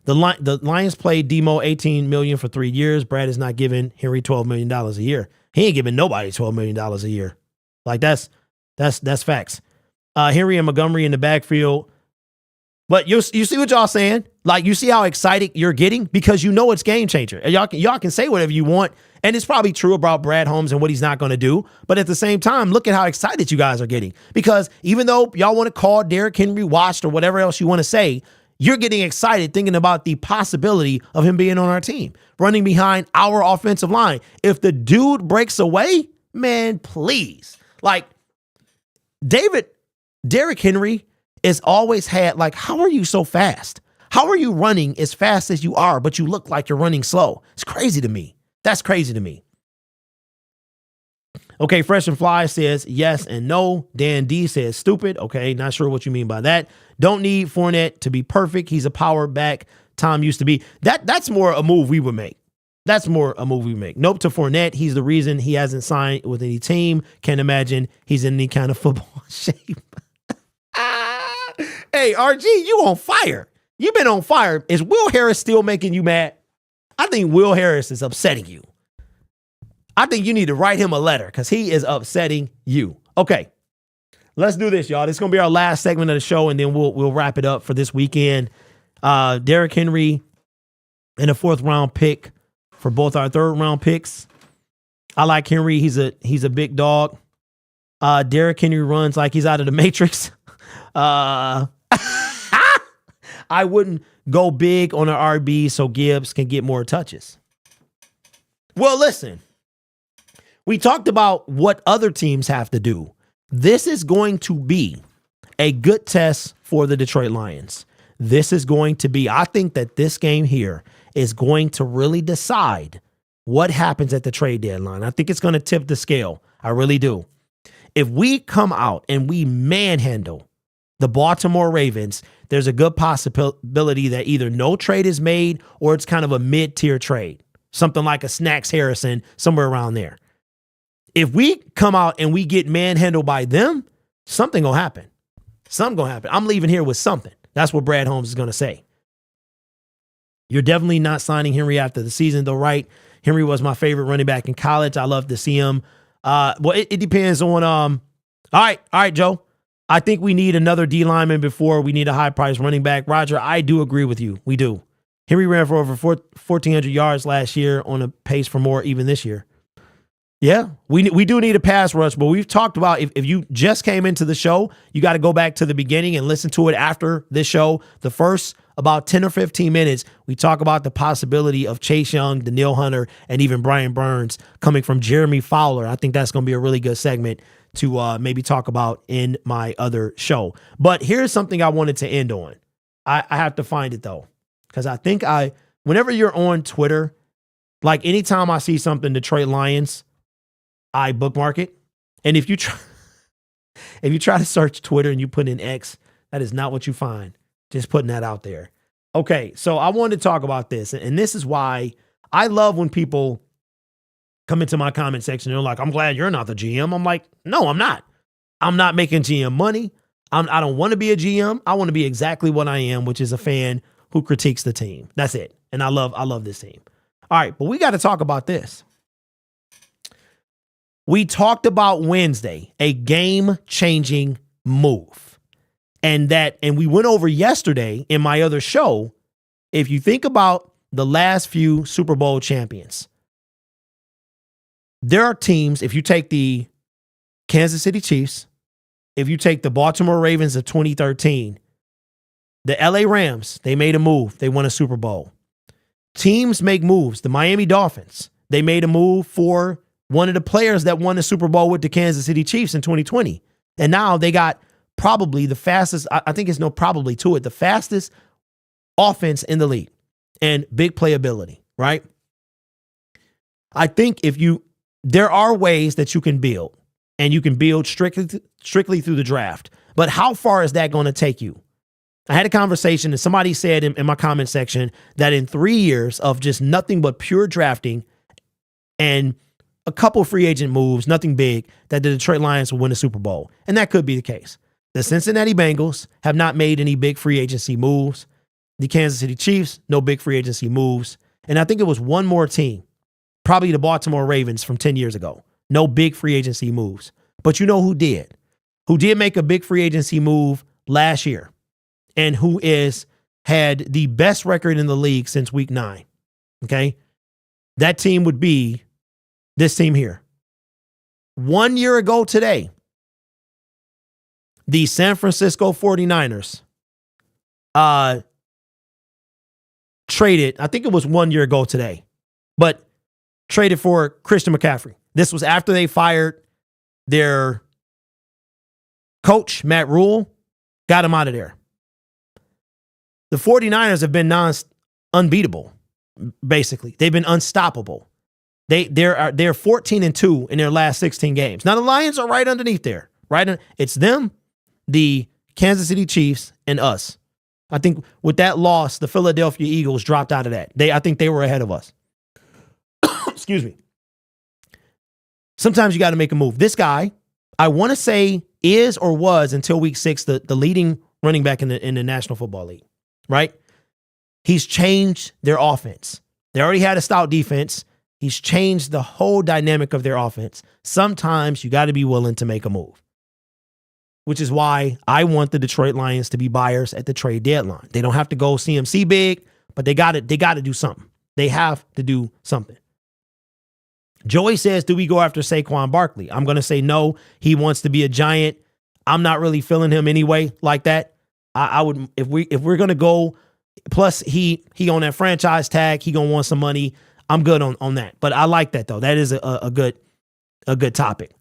Speaker 2: The Lions paid Demo $18 million for 3 years. Brad is not giving Henry $12 million a year. He ain't giving nobody $12 million a year. Like that's facts. Henry and Montgomery in the backfield. But you see what y'all saying? Like, you see how excited you're getting because you know it's game changer. And y'all can say whatever you want, and it's probably true about Brad Holmes and what he's not going to do. But at the same time, look at how excited you guys are getting. Because even though y'all want to call Derrick Henry washed or whatever else you want to say, you're getting excited thinking about the possibility of him being on our team, running behind our offensive line. If the dude breaks away, man, please. Like, Derrick Henry is always had, like, how are you so fast? How are you running as fast as you are, but you look like you're running slow? It's crazy to me. That's crazy to me. Okay, Fresh and Fly says yes and no. Dan D says stupid. Okay, not sure what you mean by that. Don't need Fournette to be perfect. He's a power back. Tom used to be. That's more a move we would make. Nope to Fournette. He's the reason he hasn't signed with any team. Can't imagine he's in any kind of football shape. Hey, RG, you on fire. You've been on fire. Is Will Harris still making you mad? I think Will Harris is upsetting you. I think you need to write him a letter because he is upsetting you. Okay, let's do this, y'all. This is going to be our last segment of the show, and then we'll wrap it up for this weekend. Derrick Henry in a 4th round pick for both our 3rd round picks. I like Henry. He's a big dog. Derrick Henry runs like he's out of the Matrix. I wouldn't go big on an RB so Gibbs can get more touches. Well, listen, we talked about what other teams have to do. This is going to be a good test for the Detroit Lions. This is going to be, I think that this game here is going to really decide what happens at the trade deadline. I think it's going to tip the scale. I really do. If we come out and we manhandle the Baltimore Ravens, there's a good possibility that either no trade is made or it's kind of a mid-tier trade. Something like a Snacks Harrison, somewhere around there. If we come out and we get manhandled by them, something will happen. I'm leaving here with something. That's what Brad Holmes is going to say. You're definitely not signing Henry after the season, though, right? Henry was my favorite running back in college. I love to see him. Well, it depends on. All right, Joe. I think we need another D lineman before we need a high-priced running back. Roger, I do agree with you. We do. Henry ran for over 1,400 yards last year on a pace for more even this year. Yeah, we do need a pass rush, but we've talked about if you just came into the show, you got to go back to the beginning and listen to it after this show. The first about 10 or 15 minutes, we talk about the possibility of Chase Young, Danielle Hunter, and even Brian Burns coming from Jeremy Fowler. I think that's going to be a really good segment to maybe talk about in my other show. But here's something I wanted to end on. I have to find it though, because I think whenever you're on Twitter, like anytime I see something Detroit Lions, I bookmark it. And if you try to search Twitter and you put in X, that is not what you find. Just putting that out there. Okay, so I wanted to talk about this. And this is why I love when people come into my comment section and they're like, I'm glad you're not the GM. I'm like, no, I'm not. I'm not making GM money. I don't want to be a GM. I want to be exactly what I am, which is a fan who critiques the team. That's it. And I love this team. All right, but we got to talk about this. We talked about Wednesday, a game-changing move. And we went over yesterday in my other show, if you think about the last few Super Bowl champions, there are teams, if you take the Kansas City Chiefs, if you take the Baltimore Ravens of 2013, the LA Rams, they made a move. They won a Super Bowl. Teams make moves. The Miami Dolphins, they made a move for one of the players that won the Super Bowl with the Kansas City Chiefs in 2020. And now they got probably the fastest, I think it's no probably to it, the fastest offense in the league and big playability, right? I think there are ways that you can build, and you can build strictly through the draft. But how far is that going to take you? I had a conversation and somebody said in my comment section that in 3 years of just nothing but pure drafting and a couple free agent moves, nothing big, that the Detroit Lions will win a Super Bowl. And that could be the case. The Cincinnati Bengals have not made any big free agency moves. The Kansas City Chiefs, no big free agency moves. And I think it was one more team, probably the Baltimore Ravens from 10 years ago. No big free agency moves. But you know who did? Who did make a big free agency move last year and who had the best record in the league since week 9. Okay? That team would be this team here. 1 year ago today, the San Francisco 49ers traded, I think it was 1 year ago today, but traded for Christian McCaffrey. This was after they fired their coach, Matt Rule, got him out of there. The 49ers have been unbeatable, basically. They've been unstoppable. They're 14-2 in their last 16 games. Now the Lions are right underneath there. It's them, the Kansas City Chiefs, and us. I think with that loss, the Philadelphia Eagles dropped out of that. I think they were ahead of us. Excuse me. Sometimes you got to make a move. This guy, I want to say, is or was until week 6 the leading running back in the National Football League, right? He's changed their offense. They already had a stout defense. He's changed the whole dynamic of their offense. Sometimes you got to be willing to make a move, which is why I want the Detroit Lions to be buyers at the trade deadline. They don't have to go CMC big, but they got to do something. They have to do something. Joey says, do we go after Saquon Barkley? I'm going to say no. He wants to be a Giant. I'm not really feeling him anyway like that. I would, if we're going to go, plus he on that franchise tag, he going to want some money. I'm good on that. But I like that though. That is a good topic.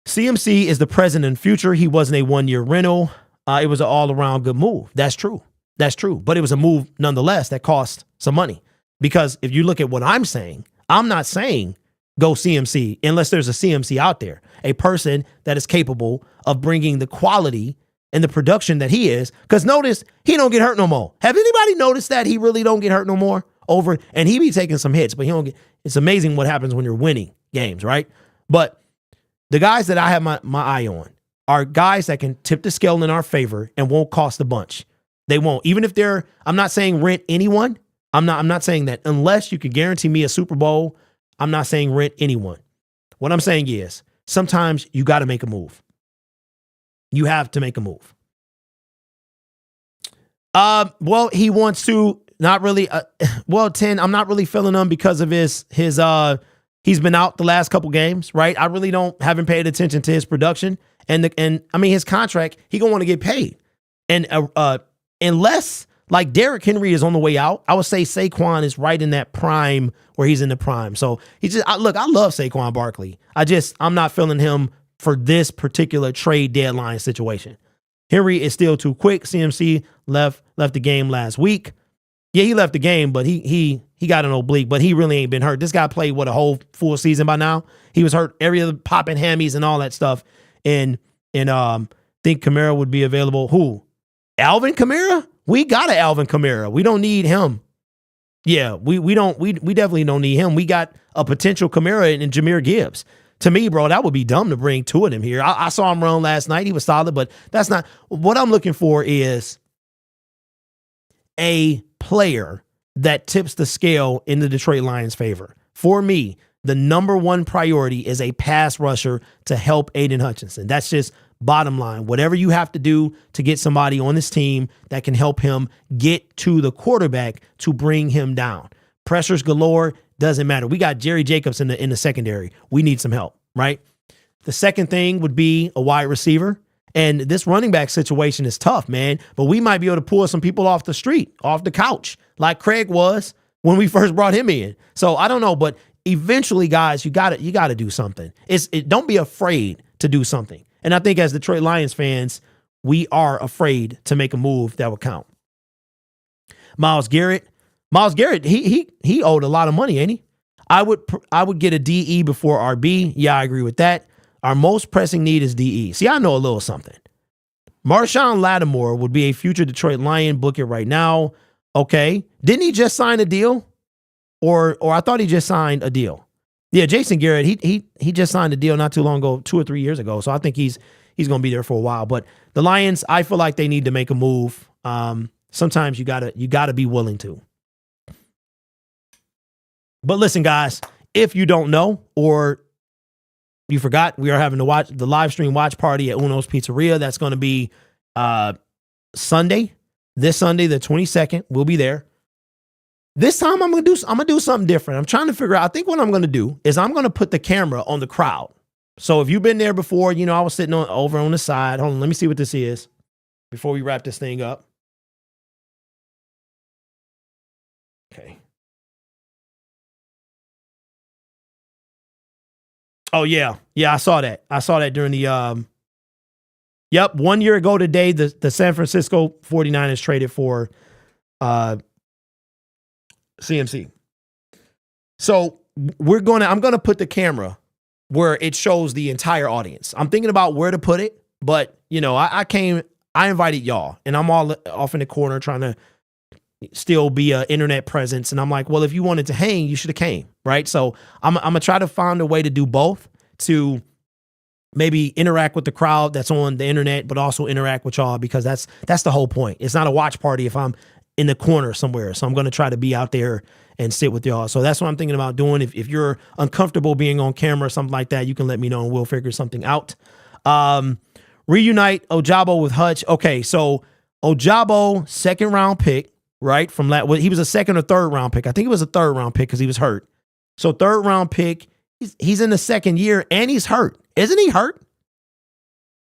Speaker 2: CMC is the present and future. He wasn't a 1-year rental. It was an all-around good move. That's true. But it was a move nonetheless that cost some money. Because if you look at what I'm saying, I'm not saying go CMC unless there's a CMC out there, a person that is capable of bringing the quality and the production that he is. Because notice, he don't get hurt no more. Have anybody noticed that he really don't get hurt no more? And he be taking some hits, but he don't get. It's amazing what happens when you're winning games, right? But the guys that I have my eye on are guys that can tip the scale in our favor and won't cost a bunch. They won't. Even if I'm not saying rent anyone. I'm not saying that unless you can guarantee me a Super Bowl. I'm not saying rent anyone. What I'm saying is sometimes you got to make a move. You have to make a move. Well, he wants to not really. 10. I'm not really feeling him because of his. He's He's been out the last couple games, right? I really haven't paid attention to his production. And I mean, his contract, he going to want to get paid. And unless like Derrick Henry is on the way out, I would say Saquon is right in that prime where he's in the prime. So I love Saquon Barkley. I'm not feeling him for this particular trade deadline situation. Henry is still too quick. CMC left the game last week. Yeah, he left the game, but he got an oblique, but he really ain't been hurt. This guy played a whole full season by now. He was hurt every other popping hammies and all that stuff. And think Kamara would be available. Who? Alvin Kamara? We got an Alvin Kamara. We don't need him. Yeah, we definitely don't need him. We got a potential Kamara in Jahmyr Gibbs. To me, bro, that would be dumb to bring two of them here. I saw him run last night. He was solid, but that's not what I'm looking for. Is a player that tips the scale in the Detroit Lions' favor. For me, the number one priority is a pass rusher to help Aiden Hutchinson. That's just bottom line. Whatever you have to do to get somebody on this team that can help him get to the quarterback to bring him down. Pressures galore, doesn't matter. We got Jerry Jacobs in the secondary. We need some help, right? The second thing would be a wide receiver. And this running back situation is tough, man. But we might be able to pull some people off the street, off the couch, like Craig was when we first brought him in. So I don't know, but eventually, guys, you gotta do something. Don't be afraid to do something. And I think as Detroit Lions fans, we are afraid to make a move that would count. Myles Garrett, he owed a lot of money, ain't he? I would get a DE before RB. Yeah, I agree with that. Our most pressing need is DE. See, I know a little something. Marshawn Lattimore would be a future Detroit Lion. Book it right now. Okay. Didn't he just sign a deal? Or I thought he just signed a deal. Yeah, Jason Garrett, he just signed a deal not too long ago, 2 or 3 years ago. So I think he's going to be there for a while. But the Lions, I feel like they need to make a move. Sometimes you gotta be willing to. But listen, guys, if you don't know or you forgot, we are having the live stream watch party at Uno's Pizzeria. That's going to be Sunday, this Sunday, the 22nd. We'll be there. This time I'm gonna do something different. I'm trying to figure out. I think what I'm gonna do is I'm gonna put the camera on the crowd. So if you've been there before, I was sitting over on the side. Hold on, let me see what this is before we wrap this thing up. Okay. Oh yeah, I saw that. I saw that during the 1 year ago today, the San Francisco 49ers traded for CMC. So I'm gonna put the camera where it shows the entire audience. I'm thinking about where to put it, but I invited y'all, and I'm all off in the corner trying to still be an internet presence. And I'm like, well, if you wanted to hang, you should have came, right? So I'm gonna try to find a way to do both, to maybe interact with the crowd that's on the internet, but also interact with y'all, because that's the whole point. It's not a watch party if I'm in the corner somewhere. So I'm going to try to be out there and sit with y'all. So that's what I'm thinking about doing. If you're uncomfortable being on camera or something like that, you can let me know and we'll figure something out. Reunite Ojabo with Hutch. Okay, so Ojabo, second round pick, right? He was a second or third round pick. I think it was a third round pick because he was hurt. So third round pick, he's in the second year and he's hurt. Isn't he hurt?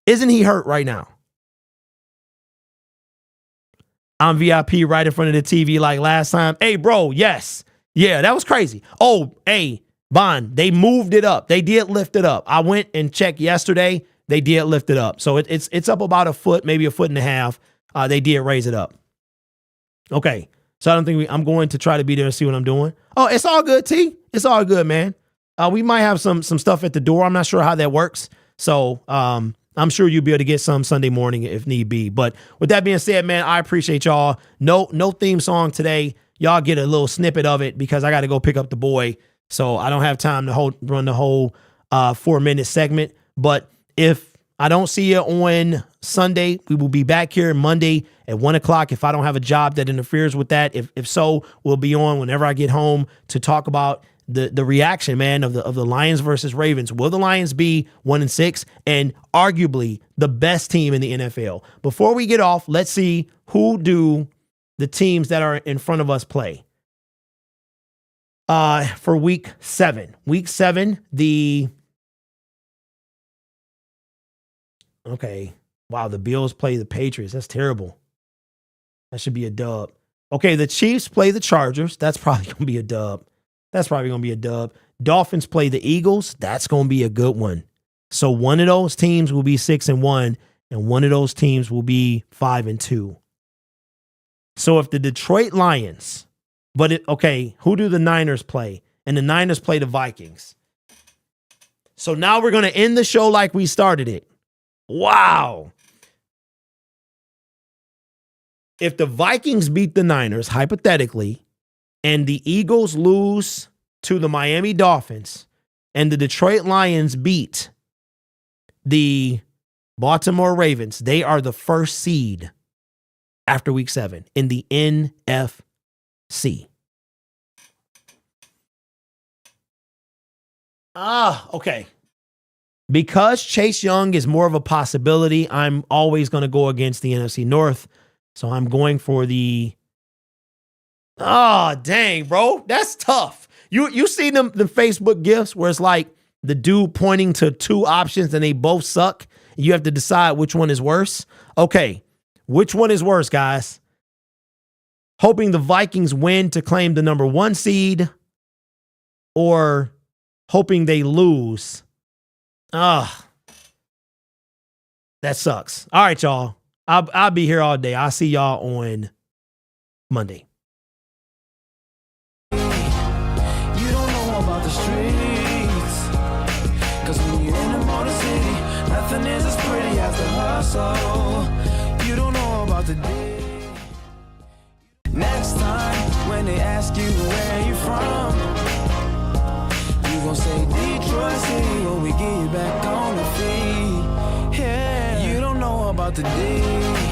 Speaker 2: Isn't he hurt right now? I'm VIP right in front of the TV like last time. Hey, bro, yes. Yeah, that was crazy. Oh, hey, Bond, they moved it up. They did lift it up. I went and checked yesterday. They did lift it up. So it's up about a foot, maybe a foot and a half. They did raise it up. Okay. So I don't think I'm going to try to be there and see what I'm doing. Oh, it's all good, T. It's all good, man. We might have some stuff at the door. I'm not sure how that works. So I'm sure you'll be able to get some Sunday morning if need be. But with that being said, man, I appreciate y'all. No theme song today. Y'all get a little snippet of it because I got to go pick up the boy. So I don't have time to run the whole 4-minute segment. But if I don't see you on Sunday, we will be back here Monday at 1:00. If I don't have a job that interferes with that, if so, we'll be on whenever I get home to talk about the reaction, man, of the Lions versus Ravens. Will the Lions be 1-6 and arguably the best team in the NFL? Before we get off, let's see who do the teams that are in front of us play. For week 7. Week 7, wow, the Bills play the Patriots. That's terrible. That should be a dub. Okay, the Chiefs play the Chargers. That's probably going to be a dub. Dolphins play the Eagles. That's going to be a good one. So one of those teams will be 6-1, and one of those teams will be 5-2. So if the Detroit Lions, who do the Niners play? And the Niners play the Vikings. So now we're going to end the show like we started it. Wow. If the Vikings beat the Niners, hypothetically, and the Eagles lose to the Miami Dolphins, and the Detroit Lions beat the Baltimore Ravens, they are the first seed after week 7 in the NFC. Okay. Because Chase Young is more of a possibility, I'm always going to go against the NFC North. So I'm going for the... dang, bro. That's tough. You see the Facebook gifs where it's like the dude pointing to 2 options and they both suck. You have to decide which one is worse. Okay. Which one is worse, guys? Hoping the Vikings win to claim the number 1 seed, or hoping they lose. That sucks. All right, y'all. I'll be here all day. I'll see y'all on Monday.
Speaker 1: You don't know about the streets, 'cause when you're in the motor city, nothing is as pretty as the hustle. You don't know about the day. Next time when they ask you where you from, you gon' say Detroit City when we get you back on the feet. Yeah, you don't know about the day.